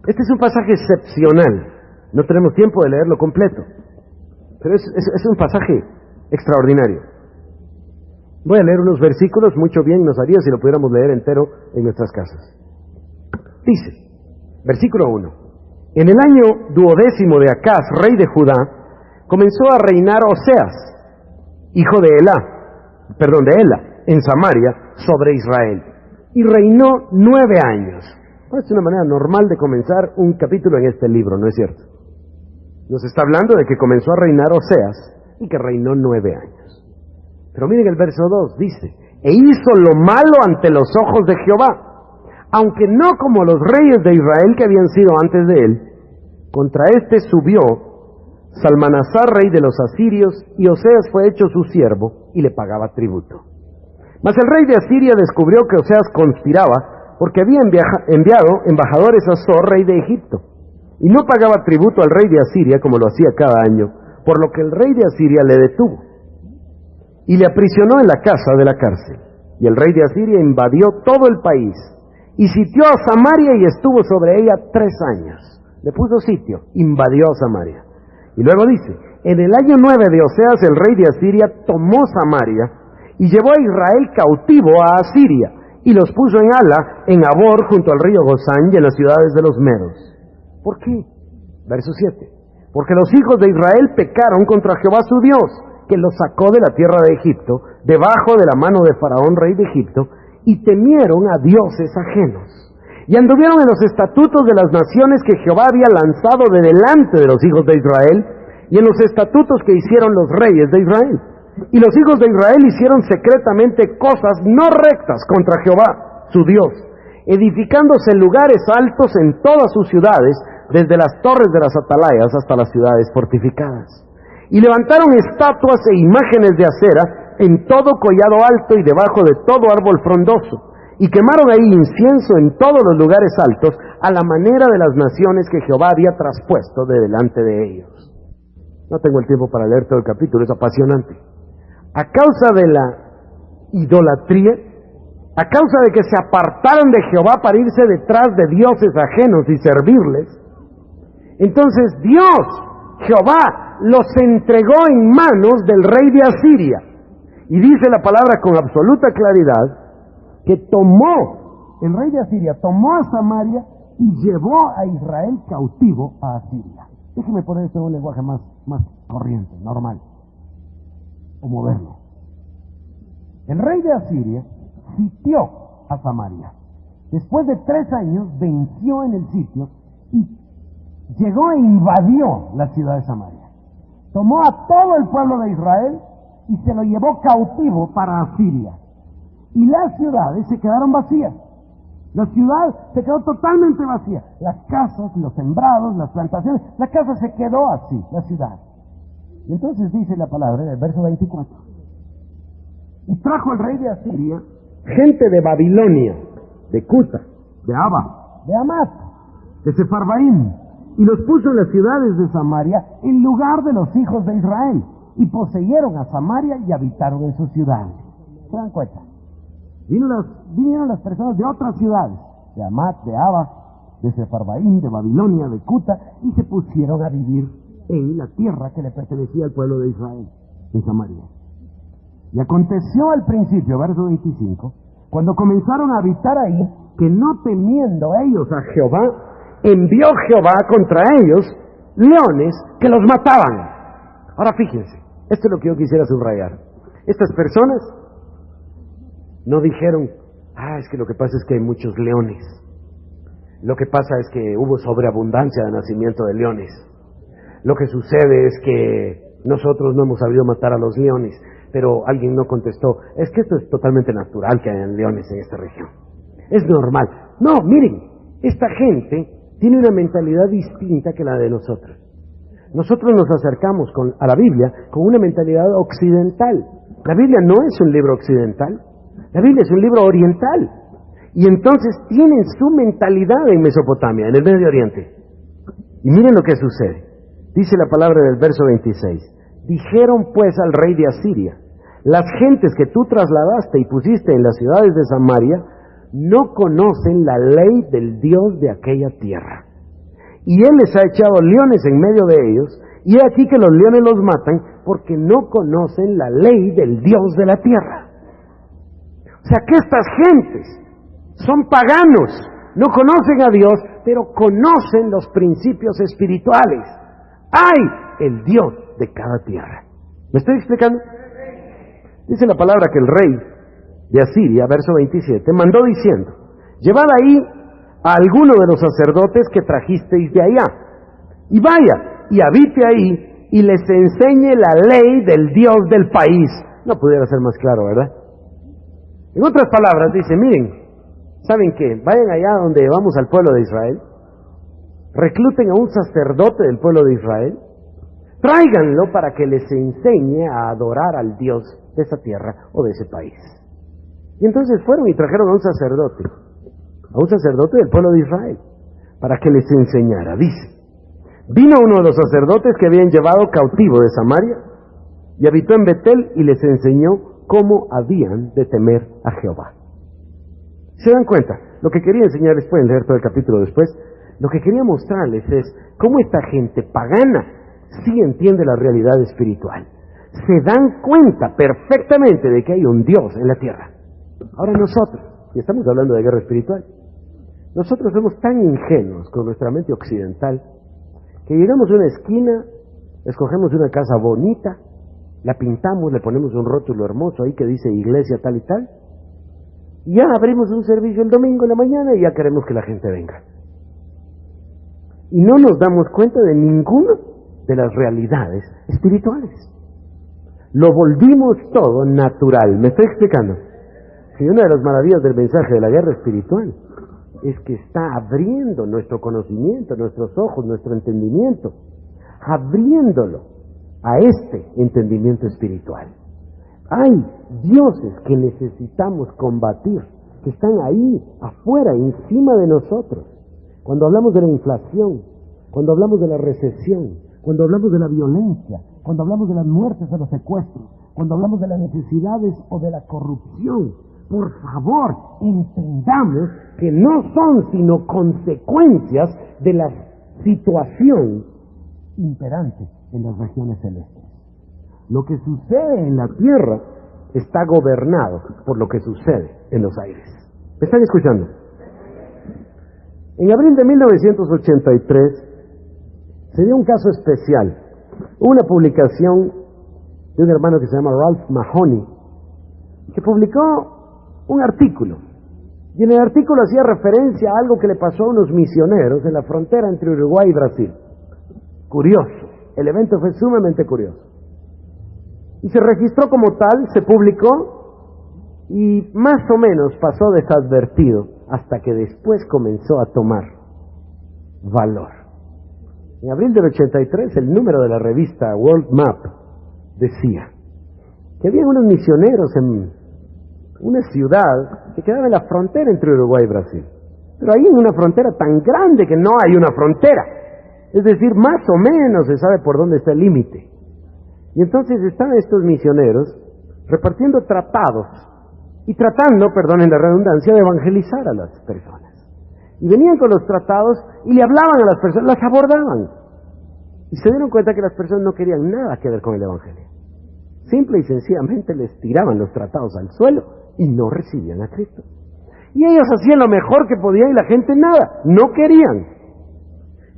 Este es un pasaje excepcional, no tenemos tiempo de leerlo completo, pero es un pasaje extraordinario. Voy a leer unos versículos, mucho bien nos haría si lo pudiéramos leer entero en nuestras casas. Dice, versículo 1, en el año 12º de Acaz, rey de Judá, comenzó a reinar Oseas, hijo de Ela, en Samaria, sobre Israel, y reinó 9 años. Es una manera normal de comenzar un capítulo en este libro, ¿no es cierto? Nos está hablando de que comenzó a reinar Oseas y que reinó 9 años. Pero miren el verso 2, dice, e hizo lo malo ante los ojos de Jehová, aunque no como los reyes de Israel que habían sido antes de él. Contra este subió Salmanasar, rey de los asirios, y Oseas fue hecho su siervo y le pagaba tributo. Mas el rey de Asiria descubrió que Oseas conspiraba, porque había enviado embajadores a Sor, rey de Egipto, y no pagaba tributo al rey de Asiria como lo hacía cada año, por lo que el rey de Asiria le detuvo y le aprisionó en la casa de la cárcel. Y el rey de Asiria invadió todo el país y sitió a Samaria y estuvo sobre ella 3 años. Le puso sitio, invadió a Samaria. Y luego dice, en el año 9 de Oseas el rey de Asiria tomó Samaria y llevó a Israel cautivo a Asiria y los puso en Ala, en Abor, junto al río Gozán y en las ciudades de los medos. ¿Por qué? Verso 7. Porque los hijos de Israel pecaron contra Jehová su Dios, que los sacó de la tierra de Egipto, debajo de la mano de Faraón, rey de Egipto, y temieron a dioses ajenos. Y anduvieron en los estatutos de las naciones que Jehová había lanzado de delante de los hijos de Israel, y en los estatutos que hicieron los reyes de Israel. Y los hijos de Israel hicieron secretamente cosas no rectas contra Jehová, su Dios, edificándose lugares altos en todas sus ciudades, desde las torres de las atalayas hasta las ciudades fortificadas. Y levantaron estatuas e imágenes de acera en todo collado alto y debajo de todo árbol frondoso, y quemaron ahí incienso en todos los lugares altos, a la manera de las naciones que Jehová había traspuesto de delante de ellos. No tengo el tiempo para leer todo el capítulo, es apasionante. A causa de la idolatría, a causa de que se apartaron de Jehová para irse detrás de dioses ajenos y servirles, entonces Dios, Jehová, los entregó en manos del rey de Asiria. Y dice la palabra con absoluta claridad que el rey de Asiria tomó a Samaria y llevó a Israel cautivo a Asiria. Déjeme poner esto en un lenguaje más corriente, normal, o moderno. El rey de Asiria sitió a Samaria. Después de 3 años venció en el sitio y llegó e invadió la ciudad de Samaria. Tomó a todo el pueblo de Israel y se lo llevó cautivo para Asiria. Y las ciudades se quedaron vacías. La ciudad se quedó totalmente vacía. Las casas, los sembrados, las plantaciones, la casa se quedó así, la ciudad. Y entonces dice la palabra en el verso 24. Y trajo el rey de Asiria gente de Babilonia, de Cuta, de Aba, de Hamat, de Sefarvaim, y los puso en las ciudades de Samaria en lugar de los hijos de Israel, y poseyeron a Samaria y habitaron en sus ciudades. ¿Se dan cuenta? Vinieron las personas de otras ciudades, de Hamat, de Aba, de Sefarvaim, de Babilonia, de Cuta, y se pusieron a vivir en la tierra que le pertenecía al pueblo de Israel, en Samaria. Y aconteció al principio, verso 25, cuando comenzaron a habitar ahí, que no temiendo ellos a Jehová, envió Jehová contra ellos leones que los mataban. Ahora fíjense, esto es lo que yo quisiera subrayar. Estas personas no dijeron, es que lo que pasa es que hay muchos leones. Lo que pasa es que hubo sobreabundancia de nacimiento de leones. Lo que sucede es que nosotros no hemos sabido matar a los leones. Pero alguien no contestó, es que esto es totalmente natural que hayan leones en esta región. Es normal. No, miren, esta gente tiene una mentalidad distinta que la de nosotros. Nosotros nos acercamos a la Biblia con una mentalidad occidental. La Biblia no es un libro occidental, la Biblia es un libro oriental. Y entonces tienen su mentalidad en Mesopotamia, en el Medio Oriente. Y miren lo que sucede. Dice la palabra del verso 26. Dijeron pues al rey de Asiria, las gentes que tú trasladaste y pusiste en las ciudades de Samaria, no conocen la ley del Dios de aquella tierra. Y él les ha echado leones en medio de ellos, y he aquí que los leones los matan, porque no conocen la ley del Dios de la tierra. O sea que estas gentes son paganos, no conocen a Dios, pero conocen los principios espirituales. ¡Ay! El Dios de cada tierra. ¿Me estoy explicando? Dice la palabra que el rey de Asiria, verso 27, mandó diciendo, llevad ahí a alguno de los sacerdotes que trajisteis de allá, y vaya, y habite ahí, y les enseñe la ley del Dios del país. No pudiera ser más claro, ¿verdad? En otras palabras, dice, miren, ¿saben qué? Vayan allá donde vamos al pueblo de Israel, recluten a un sacerdote del pueblo de Israel, tráiganlo para que les enseñe a adorar al Dios de esa tierra o de ese país. Y entonces fueron y trajeron a un sacerdote del pueblo de Israel, para que les enseñara. Dice, Vino uno de los sacerdotes que habían llevado cautivo de Samaria y habitó en Betel y les enseñó cómo habían de temer a Jehová. ¿Se dan cuenta? Lo que quería enseñarles, pueden leer todo el capítulo después, lo que quería mostrarles es cómo esta gente pagana sí entiende la realidad espiritual. Se dan cuenta perfectamente de que hay un Dios en la tierra. Ahora nosotros, y estamos hablando de guerra espiritual, nosotros somos tan ingenuos con nuestra mente occidental que llegamos a una esquina, escogemos una casa bonita, la pintamos, le ponemos un rótulo hermoso ahí que dice iglesia tal y tal, y ya abrimos un servicio el domingo en la mañana y ya queremos que la gente venga. Y no nos damos cuenta de ninguna de las realidades espirituales. Lo volvimos todo natural. ¿Me estoy explicando? Si una de las maravillas del mensaje de la guerra espiritual es que está abriendo nuestro conocimiento, nuestros ojos, nuestro entendimiento, abriéndolo a este entendimiento espiritual. Hay dioses que necesitamos combatir, que están ahí, afuera, encima de nosotros. Cuando hablamos de la inflación, cuando hablamos de la recesión, cuando hablamos de la violencia, cuando hablamos de las muertes, de los secuestros, cuando hablamos de las necesidades o de la corrupción, por favor, entendamos que no son sino consecuencias de la situación imperante en las regiones celestes. Lo que sucede en la tierra está gobernado por lo que sucede en los aires. ¿Me están escuchando? En abril de 1983 se dio un caso especial. Hubo una publicación de un hermano que se llama Ralph Mahoney, que publicó un artículo. Y en el artículo hacía referencia a algo que le pasó a unos misioneros en la frontera entre Uruguay y Brasil. Curioso. El evento fue sumamente curioso. Y se registró como tal, se publicó y más o menos pasó desadvertido hasta que después comenzó a tomar valor. En abril del 83 el número de la revista World Map decía que había unos misioneros en una ciudad que quedaba en la frontera entre Uruguay y Brasil. Pero ahí en una frontera tan grande que no hay una frontera. Es decir, más o menos se sabe por dónde está el límite. Y entonces estaban estos misioneros repartiendo tratados y tratando, perdonen la redundancia, de evangelizar a las personas. Y venían con los tratados y le hablaban a las personas, las abordaban. Y se dieron cuenta que las personas no querían nada que ver con el evangelio. Simple y sencillamente les tiraban los tratados al suelo y no recibían a Cristo. Y ellos hacían lo mejor que podían y la gente nada, no querían.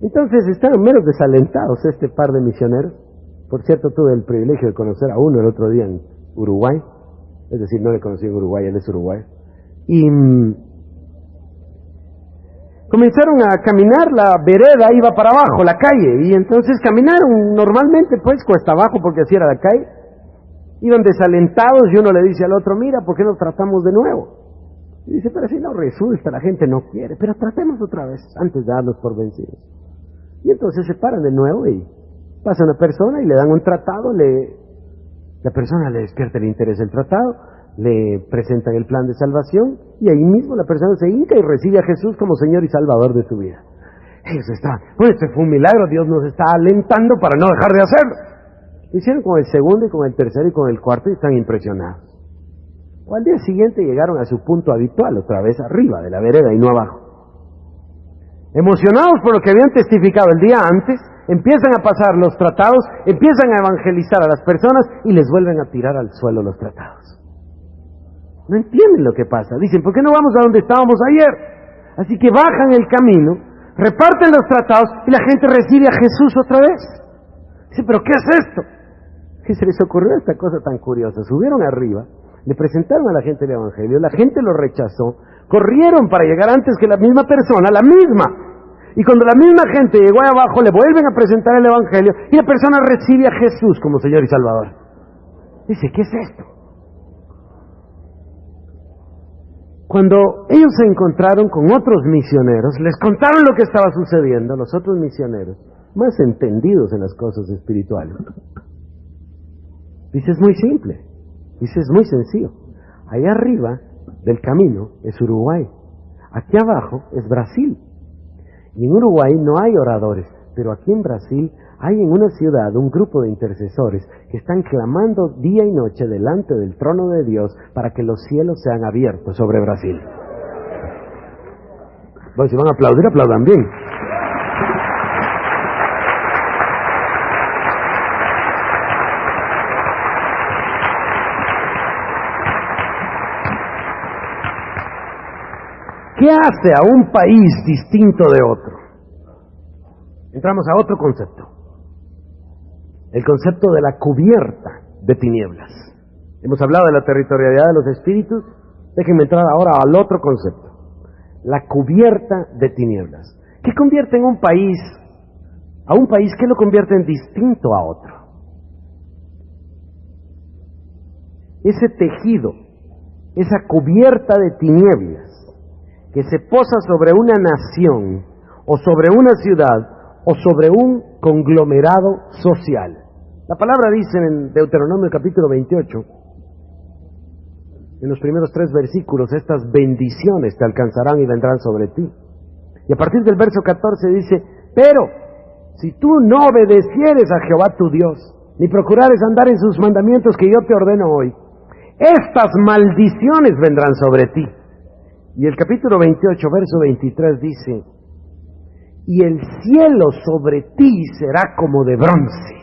Entonces estaban menos desalentados este par de misioneros. Por cierto, tuve el privilegio de conocer a uno el otro día en Uruguay. Es decir, no le conocí en Uruguay, él es uruguayo. Y comenzaron a caminar, la vereda iba para abajo, la calle. Y entonces caminaron normalmente, pues, cuesta abajo, porque así era la calle. Iban desalentados y uno le dice al otro, mira, ¿por qué no tratamos de nuevo? Y dice, pero si no resulta, la gente no quiere, pero tratemos otra vez, antes de darnos por vencidos. Y entonces se paran de nuevo y pasa una persona y le dan un tratado, la persona le despierta el interés del tratado, le presentan el plan de salvación y ahí mismo la persona se hinca y recibe a Jesús como Señor y Salvador de su vida. Ellos están, pues este fue un milagro, Dios nos está alentando para no dejar de hacerlo. Lo hicieron con el segundo y con el tercero y con el cuarto y están impresionados. O al día siguiente llegaron a su punto habitual, otra vez arriba de la vereda y no abajo. Emocionados por lo que habían testificado el día antes, empiezan a pasar los tratados, empiezan a evangelizar a las personas y les vuelven a tirar al suelo los tratados. No entienden lo que pasa. Dicen, ¿por qué no vamos a donde estábamos ayer? Así que bajan el camino, reparten los tratados y la gente recibe a Jesús otra vez. Dice, ¿pero qué es esto? ¿Qué se les ocurrió esta cosa tan curiosa? Subieron arriba, le presentaron a la gente el evangelio, la gente lo rechazó, corrieron para llegar antes que la misma persona, la misma. Y cuando la misma gente llegó ahí abajo, le vuelven a presentar el evangelio y la persona recibe a Jesús como Señor y Salvador. Dice, ¿qué es esto? Cuando ellos se encontraron con otros misioneros, les contaron lo que estaba sucediendo, los otros misioneros, más entendidos en las cosas espirituales. Dice, es muy simple, dice, es muy sencillo. Allá arriba del camino es Uruguay, aquí abajo es Brasil. Y en Uruguay no hay oradores, Pero aquí en Brasil hay en una ciudad un grupo de intercesores que están clamando día y noche delante del trono de Dios para que los cielos sean abiertos sobre Brasil. Bueno, si van a aplaudir, aplaudan bien. ¿Qué hace a un país distinto de otro? Entramos a otro concepto. El concepto de la cubierta de tinieblas. Hemos hablado de la territorialidad de los espíritus. Déjenme entrar ahora al otro concepto. La cubierta de tinieblas. ¿Qué convierte en un país, a un país que lo convierte en distinto a otro? Ese tejido, esa cubierta de tinieblas que se posa sobre una nación, o sobre una ciudad, o sobre un conglomerado social. La palabra dice en Deuteronomio capítulo 28, en los primeros 3 versículos, estas bendiciones te alcanzarán y vendrán sobre ti. Y a partir del verso 14 dice, pero si tú no obedecieres a Jehová tu Dios, ni procurares andar en sus mandamientos que yo te ordeno hoy, estas maldiciones vendrán sobre ti. Y el capítulo 28, verso 23 dice, y el cielo sobre ti será como de bronce.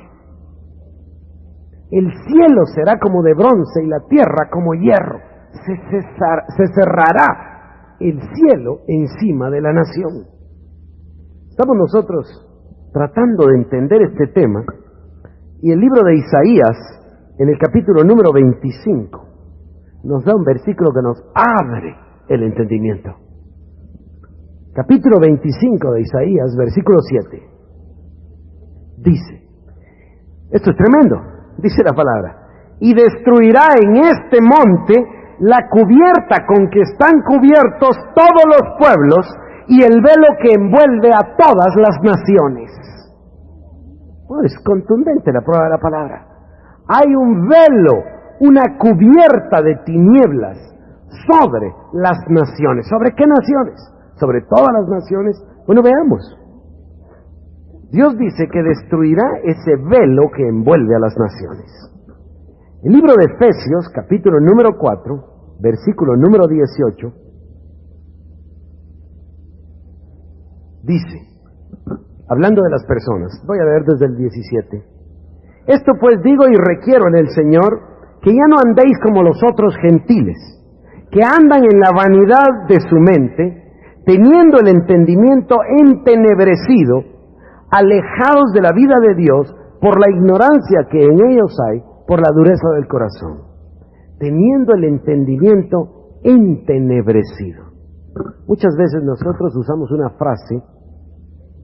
El cielo será como de bronce y la tierra como hierro. Se cerrará el cielo encima de la nación. Estamos nosotros tratando de entender este tema, y el libro de Isaías, en el capítulo número 25, nos da un versículo que nos abre el entendimiento. Capítulo 25 de Isaías, versículo 7. Dice, esto es tremendo, dice la palabra, y destruirá en este monte la cubierta con que están cubiertos todos los pueblos y el velo que envuelve a todas las naciones. Oh, es contundente la prueba de la palabra. Hay un velo, una cubierta de tinieblas sobre las naciones. ¿Sobre qué naciones? Sobre todas las naciones. Bueno, veamos. Dios dice que destruirá ese velo que envuelve a las naciones. El libro de Efesios, capítulo número 4, versículo número 18, dice, hablando de las personas, voy a leer desde el 17. Esto pues digo y requiero en el Señor, que ya no andéis como los otros gentiles, que andan en la vanidad de su mente, teniendo el entendimiento entenebrecido, alejados de la vida de Dios, por la ignorancia que en ellos hay, por la dureza del corazón. Teniendo el entendimiento entenebrecido. Muchas veces nosotros usamos una frase,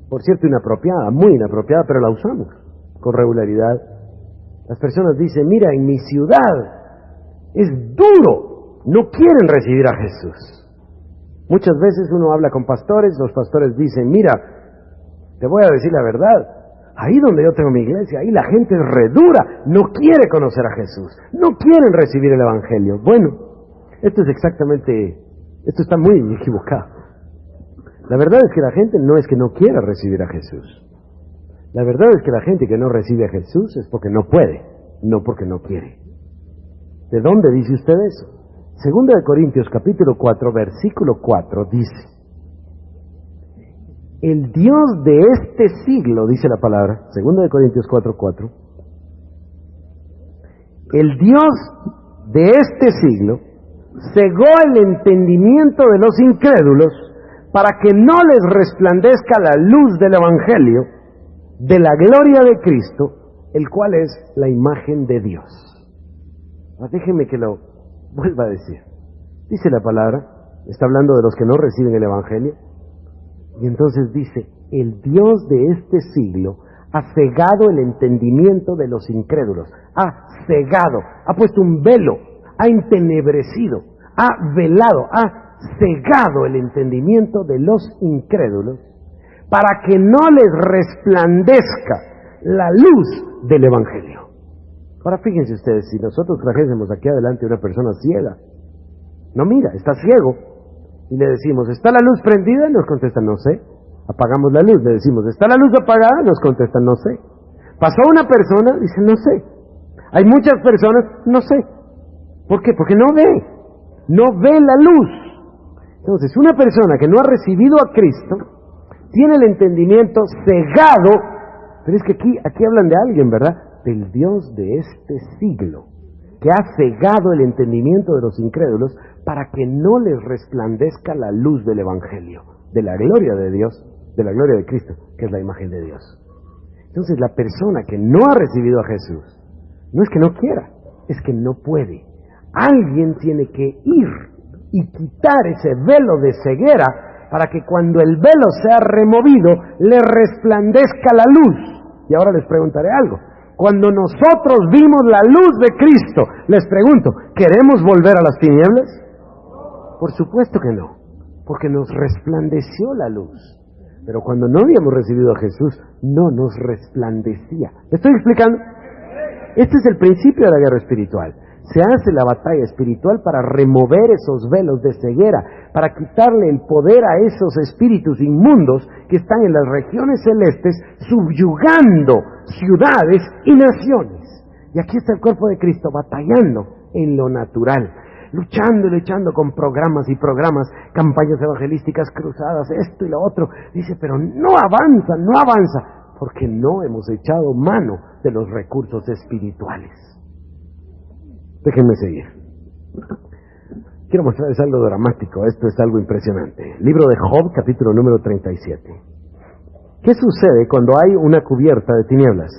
por cierto inapropiada, muy inapropiada, pero la usamos con regularidad. Las personas dicen, mira, en mi ciudad es duro, no quieren recibir a Jesús. Muchas veces uno habla con pastores, los pastores dicen, mira, te voy a decir la verdad, ahí donde yo tengo mi iglesia, ahí la gente es redura, no quiere conocer a Jesús, no quieren recibir el Evangelio. Bueno, esto está muy equivocado. La verdad es que la gente no es que no quiera recibir a Jesús. La verdad es que la gente que no recibe a Jesús es porque no puede, no porque no quiere. ¿De dónde dice usted eso? Segunda de Corintios capítulo 4, versículo 4 dice, el Dios de este siglo, dice la palabra, Segunda de Corintios 4, 4, el Dios de este siglo cegó el entendimiento de los incrédulos para que no les resplandezca la luz del Evangelio de la gloria de Cristo, el cual es la imagen de Dios. Déjeme que lo vuelva a decir. Dice la palabra, está hablando de los que no reciben el Evangelio, y entonces dice, el Dios de este siglo ha cegado el entendimiento de los incrédulos, ha cegado, ha puesto un velo, ha entenebrecido, ha velado, ha cegado el entendimiento de los incrédulos, para que no les resplandezca la luz del Evangelio. Ahora fíjense ustedes, si nosotros trajésemos aquí adelante una persona ciega, no mira, está ciego, y le decimos, ¿está la luz prendida? Y nos contesta, no sé. Apagamos la luz, le decimos, ¿está la luz apagada? Nos contestan, no sé. ¿Pasó una persona? Dice, no sé. Hay muchas personas, no sé. ¿Por qué? Porque no ve la luz. Entonces, una persona que no ha recibido a Cristo tiene el entendimiento cegado, pero es que aquí hablan de alguien, ¿verdad? Del Dios de este siglo, que ha cegado el entendimiento de los incrédulos para que no les resplandezca la luz del Evangelio, de la gloria de Dios, de la gloria de Cristo, que es la imagen de Dios. Entonces, la persona que no ha recibido a Jesús, no es que no quiera, es que no puede. Alguien tiene que ir y quitar ese velo de ceguera para que cuando el velo sea removido, le resplandezca la luz. Y ahora les preguntaré algo. Cuando nosotros vimos la luz de Cristo, les pregunto, ¿queremos volver a las tinieblas? Por supuesto que no, porque nos resplandeció la luz. Pero cuando no habíamos recibido a Jesús, no nos resplandecía. ¿Me estoy explicando? Este es el principio de la guerra espiritual. Se hace la batalla espiritual para remover esos velos de ceguera, para quitarle el poder a esos espíritus inmundos que están en las regiones celestes, subyugando ciudades y naciones. Y aquí está el cuerpo de Cristo batallando en lo natural, luchando y luchando con programas y programas, campañas evangelísticas, cruzadas, esto y lo otro. Dice, pero no avanza, porque no hemos echado mano de los recursos espirituales. Déjenme seguir. Quiero mostrarles algo dramático, esto es algo impresionante. Libro de Job, capítulo número 37. ¿Qué sucede cuando hay una cubierta de tinieblas?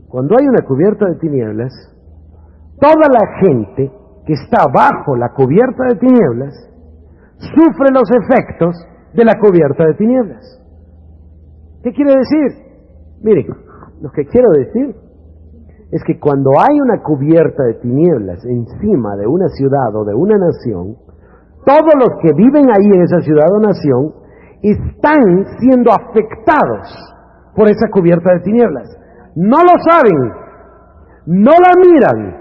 Cuando hay una cubierta de tinieblas, toda la gente que está bajo la cubierta de tinieblas sufre los efectos de la cubierta de tinieblas. ¿Qué quiere decir? Miren, lo que quiero decir es que cuando hay una cubierta de tinieblas encima de una ciudad o de una nación, todos los que viven ahí en esa ciudad o nación están siendo afectados por esa cubierta de tinieblas. No lo saben, no la miran,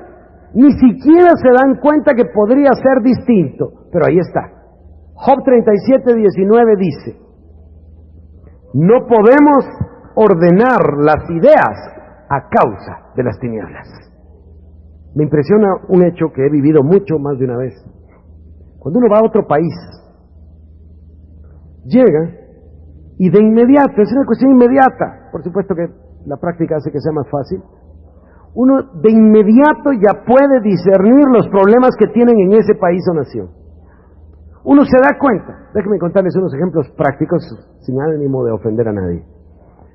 ni siquiera se dan cuenta que podría ser distinto, pero ahí está. Job 37:19 dice, no podemos ordenar las ideas a causa de las tinieblas. Me impresiona un hecho que he vivido mucho más de una vez. Cuando uno va a otro país, llega y de inmediato, es una cuestión inmediata, por supuesto que la práctica hace que sea más fácil, uno de inmediato ya puede discernir los problemas que tienen en ese país o nación. Uno se da cuenta. Déjenme contarles unos ejemplos prácticos sin ánimo de ofender a nadie.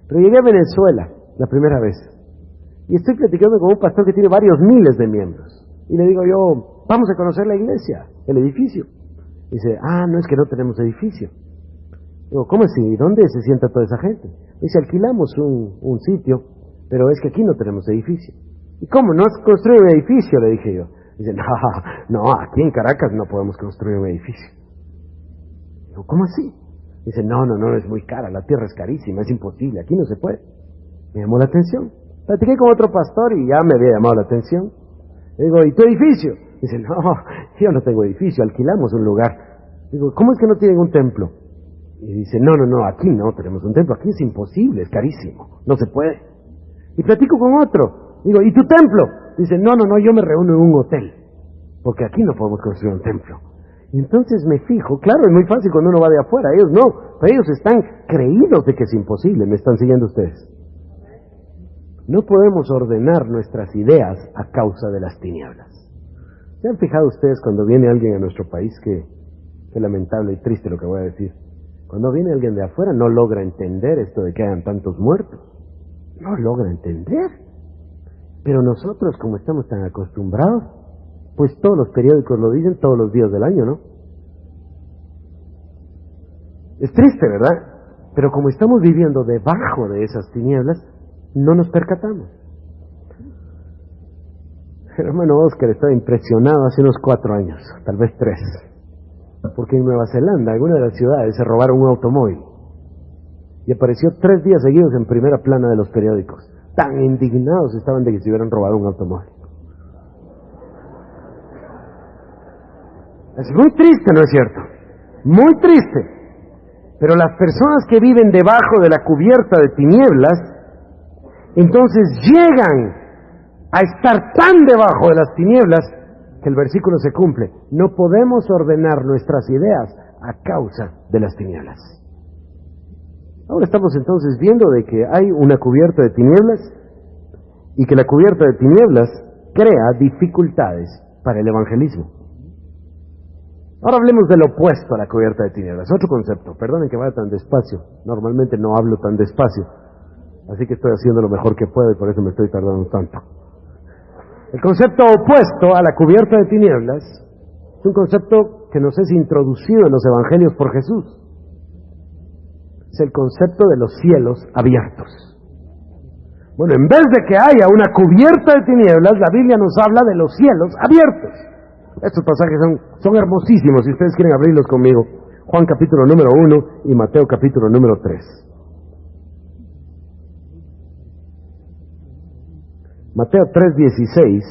Pero llegué a Venezuela la primera vez y estoy platicando con un pastor que tiene varios miles de miembros. Y le digo yo, vamos a conocer la iglesia, el edificio. Dice, no es que no tenemos edificio. Digo, ¿cómo así? ¿Y dónde se sienta toda esa gente? Dice, alquilamos un sitio, pero es que aquí no tenemos edificio. ¿Y cómo? ¿No has construido un edificio? Le dije yo. Dice, no, aquí en Caracas no podemos construir un edificio. Digo, ¿cómo así? Dice, no, es muy cara, la tierra es carísima, es imposible, aquí no se puede. Me llamó la atención. Platiqué con otro pastor y ya me había llamado la atención. Le digo, ¿y tu edificio? Dice, no, yo no tengo edificio, alquilamos un lugar. Digo, ¿cómo es que no tienen un templo? Y dice, no, aquí no tenemos un templo, aquí es imposible, es carísimo, no se puede. Y platico con otro, digo, ¿y tu templo? Dice, no, yo me reúno en un hotel, porque aquí no podemos construir un templo. Y entonces me fijo, claro, es muy fácil cuando uno va de afuera, ellos no, pero ellos están creídos de que es imposible. ¿Me están siguiendo ustedes? No podemos ordenar nuestras ideas a causa de las tinieblas. ¿Se han fijado ustedes cuando viene alguien a nuestro país, que lamentable y triste lo que voy a decir, cuando viene alguien de afuera no logra entender esto de que hayan tantos muertos? No logra entender. Pero nosotros, como estamos tan acostumbrados, pues todos los periódicos lo dicen todos los días del año, ¿no? Es triste, ¿verdad? Pero como estamos viviendo debajo de esas tinieblas, no nos percatamos. El hermano Oscar estaba impresionado hace unos 4 años, tal vez 3, porque en Nueva Zelanda, en una de las ciudades, se robaron un automóvil y apareció 3 días seguidos en primera plana de los periódicos. Tan indignados estaban de que se hubieran robado un automóvil. Es muy triste, ¿no es cierto? Muy triste. Pero las personas que viven debajo de la cubierta de tinieblas, entonces llegan a estar tan debajo de las tinieblas que el versículo se cumple. No podemos ordenar nuestras ideas a causa de las tinieblas. Ahora estamos entonces viendo de que hay una cubierta de tinieblas y que la cubierta de tinieblas crea dificultades para el evangelismo. Ahora hablemos del opuesto a la cubierta de tinieblas, otro concepto. Perdonen que vaya tan despacio, normalmente no hablo tan despacio, así que estoy haciendo lo mejor que puedo y por eso me estoy tardando tanto. El concepto opuesto a la cubierta de tinieblas es un concepto que nos es introducido en los evangelios por Jesús. Es el concepto de los cielos abiertos. Bueno, en vez de que haya una cubierta de tinieblas, la Biblia nos habla de los cielos abiertos. Estos pasajes son hermosísimos, si ustedes quieren abrirlos conmigo. Juan capítulo número 1 y Mateo capítulo número 3. Mateo 3:16.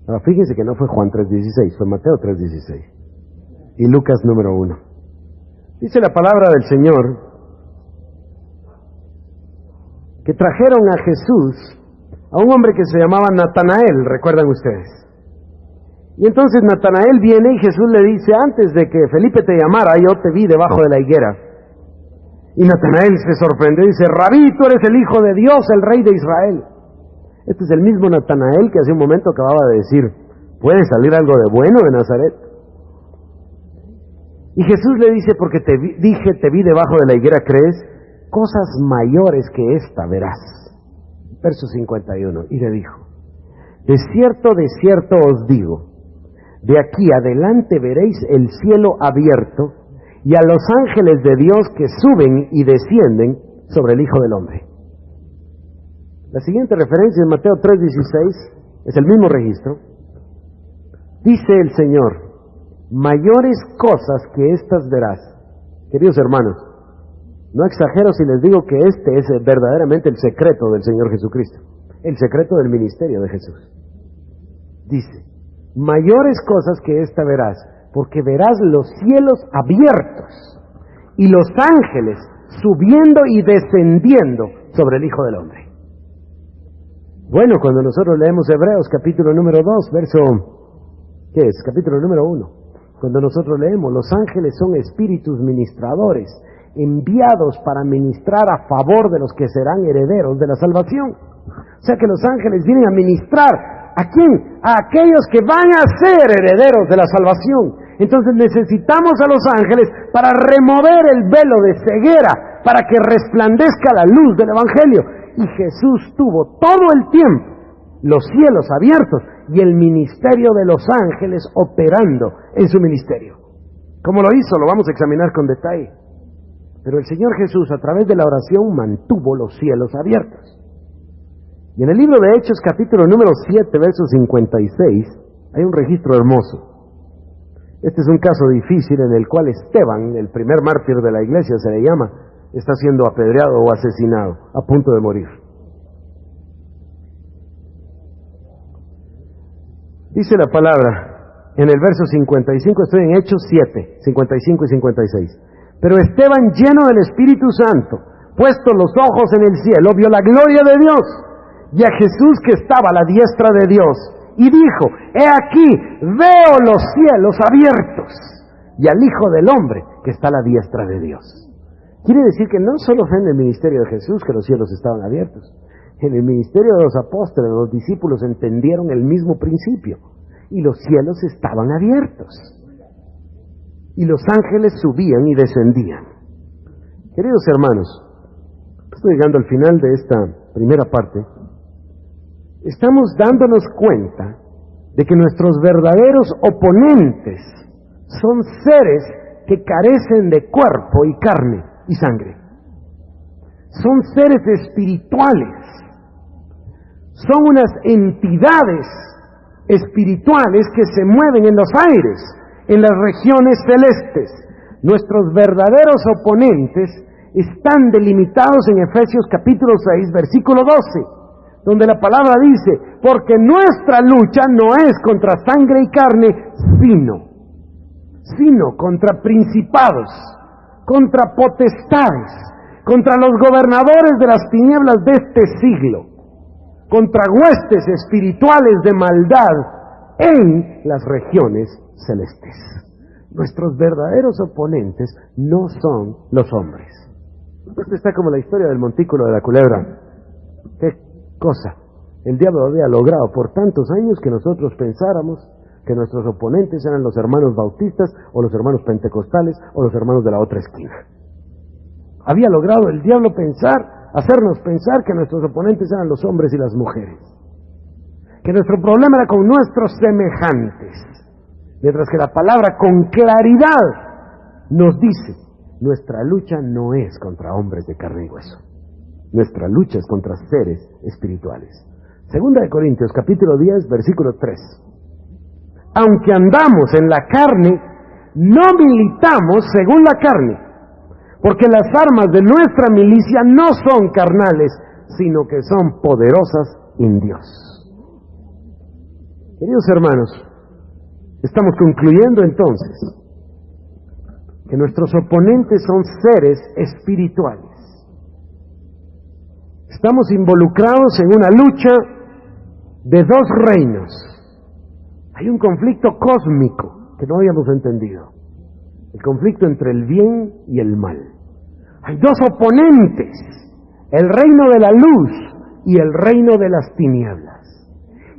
Ahora fíjense que no fue Juan 3:16, fue Mateo 3:16. Y Lucas número 1. Dice la palabra del Señor que trajeron a Jesús a un hombre que se llamaba Natanael, ¿recuerdan ustedes? Y entonces Natanael viene y Jesús le dice, antes de que Felipe te llamara, yo te vi debajo de la higuera. Y Natanael se sorprendió y dice, Rabí, tú eres el Hijo de Dios, el Rey de Israel. Este es el mismo Natanael que hace un momento acababa de decir, ¿puede salir algo de bueno de Nazaret? Y Jesús le dice, porque te vi debajo de la higuera, ¿crees? Cosas mayores que esta verás. Verso 51, y le dijo, de cierto os digo, de aquí adelante veréis el cielo abierto y a los ángeles de Dios que suben y descienden sobre el Hijo del Hombre. La siguiente referencia en Mateo 3:16 es el mismo registro. Dice el Señor, mayores cosas que estas verás. Queridos hermanos, no exagero si les digo que este es verdaderamente el secreto del Señor Jesucristo, el secreto del ministerio de Jesús. Dice, mayores cosas que esta verás, porque verás los cielos abiertos y los ángeles subiendo y descendiendo sobre el Hijo del Hombre. Bueno, cuando nosotros leemos Hebreos capítulo número 2, verso, ¿qué es? Capítulo número 1. Cuando nosotros leemos, los ángeles son espíritus ministradores, enviados para ministrar a favor de los que serán herederos de la salvación. O sea que los ángeles vienen a ministrar, ¿a quién? A aquellos que van a ser herederos de la salvación. Entonces necesitamos a los ángeles para remover el velo de ceguera, para que resplandezca la luz del Evangelio. Y Jesús tuvo todo el tiempo los cielos abiertos y el ministerio de los ángeles operando en su ministerio. ¿Cómo lo hizo? Lo vamos a examinar con detalle. Pero el Señor Jesús, a través de la oración, mantuvo los cielos abiertos. Y en el libro de Hechos, capítulo número 7, verso 56, hay un registro hermoso. Este es un caso difícil en el cual Esteban, el primer mártir de la iglesia se le llama, está siendo apedreado o asesinado, a punto de morir. Dice la palabra en el verso 55, estoy en Hechos 7, 55 y 56. Pero Esteban, lleno del Espíritu Santo, puesto los ojos en el cielo, vio la gloria de Dios y a Jesús que estaba a la diestra de Dios, y dijo, he aquí, veo los cielos abiertos y al Hijo del Hombre que está a la diestra de Dios. Quiere decir que no solo fue en el ministerio de Jesús que los cielos estaban abiertos. En el ministerio de los apóstoles, los discípulos entendieron el mismo principio y los cielos estaban abiertos. Y los ángeles subían y descendían. Queridos hermanos, estoy llegando al final de esta primera parte. Estamos dándonos cuenta de que nuestros verdaderos oponentes son seres que carecen de cuerpo y carne y sangre. Son seres espirituales. Son unas entidades espirituales que se mueven en los aires, en las regiones celestes. Nuestros verdaderos oponentes están delimitados en Efesios capítulo 6, versículo 12. donde la palabra dice, porque nuestra lucha no es contra sangre y carne, sino contra principados, contra potestades, contra los gobernadores de las tinieblas de este siglo, contra huestes espirituales de maldad en las regiones celestes. Nuestros verdaderos oponentes no son los hombres. Esto está como la historia del montículo de la culebra. ¿Qué cosa? El diablo había logrado por tantos años que nosotros pensáramos que nuestros oponentes eran los hermanos bautistas o los hermanos pentecostales o los hermanos de la otra esquina. Había logrado el diablo hacernos pensar que nuestros oponentes eran los hombres y las mujeres. Que nuestro problema era con nuestros semejantes. Mientras que la palabra con claridad nos dice, nuestra lucha no es contra hombres de carne y hueso. Nuestra lucha es contra seres espirituales. Segunda de Corintios, capítulo 10, versículo 3. Aunque andamos en la carne, no militamos según la carne, porque las armas de nuestra milicia no son carnales, sino que son poderosas en Dios. Queridos hermanos, estamos concluyendo entonces que nuestros oponentes son seres espirituales. Estamos involucrados en una lucha de dos reinos. Hay un conflicto cósmico que no habíamos entendido. El conflicto entre el bien y el mal. Hay dos oponentes, el reino de la luz y el reino de las tinieblas.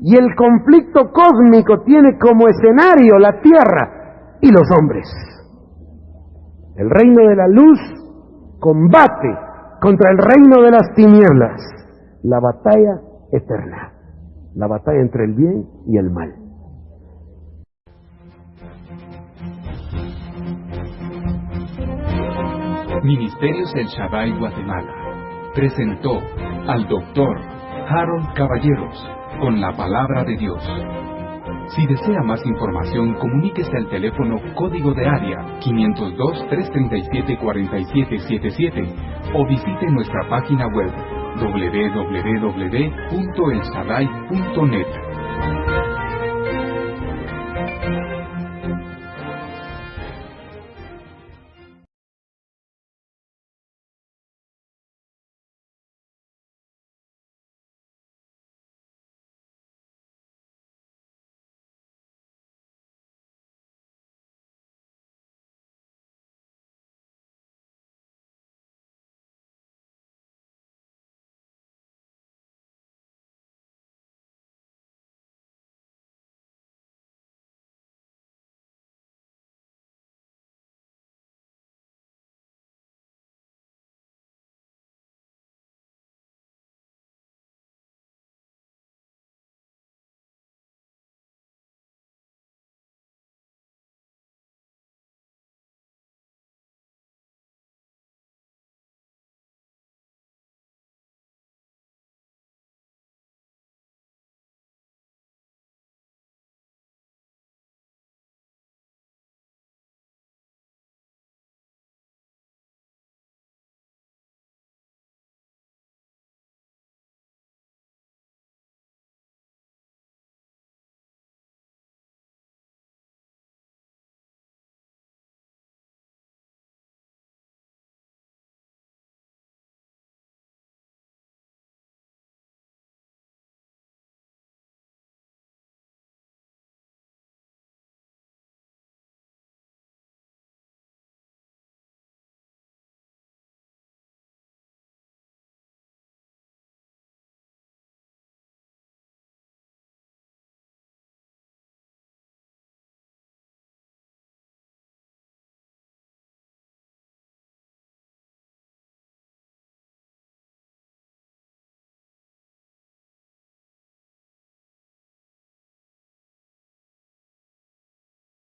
Y el conflicto cósmico tiene como escenario la tierra y los hombres. El reino de la luz combate contra el reino de las tinieblas. La batalla eterna. La batalla entre el bien y el mal. Ministerios El Shaddai Guatemala presentó al Dr. Harold Caballeros con la palabra de Dios. Si desea más información, comuníquese al teléfono código de área 502-337-4777 o visite nuestra página web www.elshaddai.net.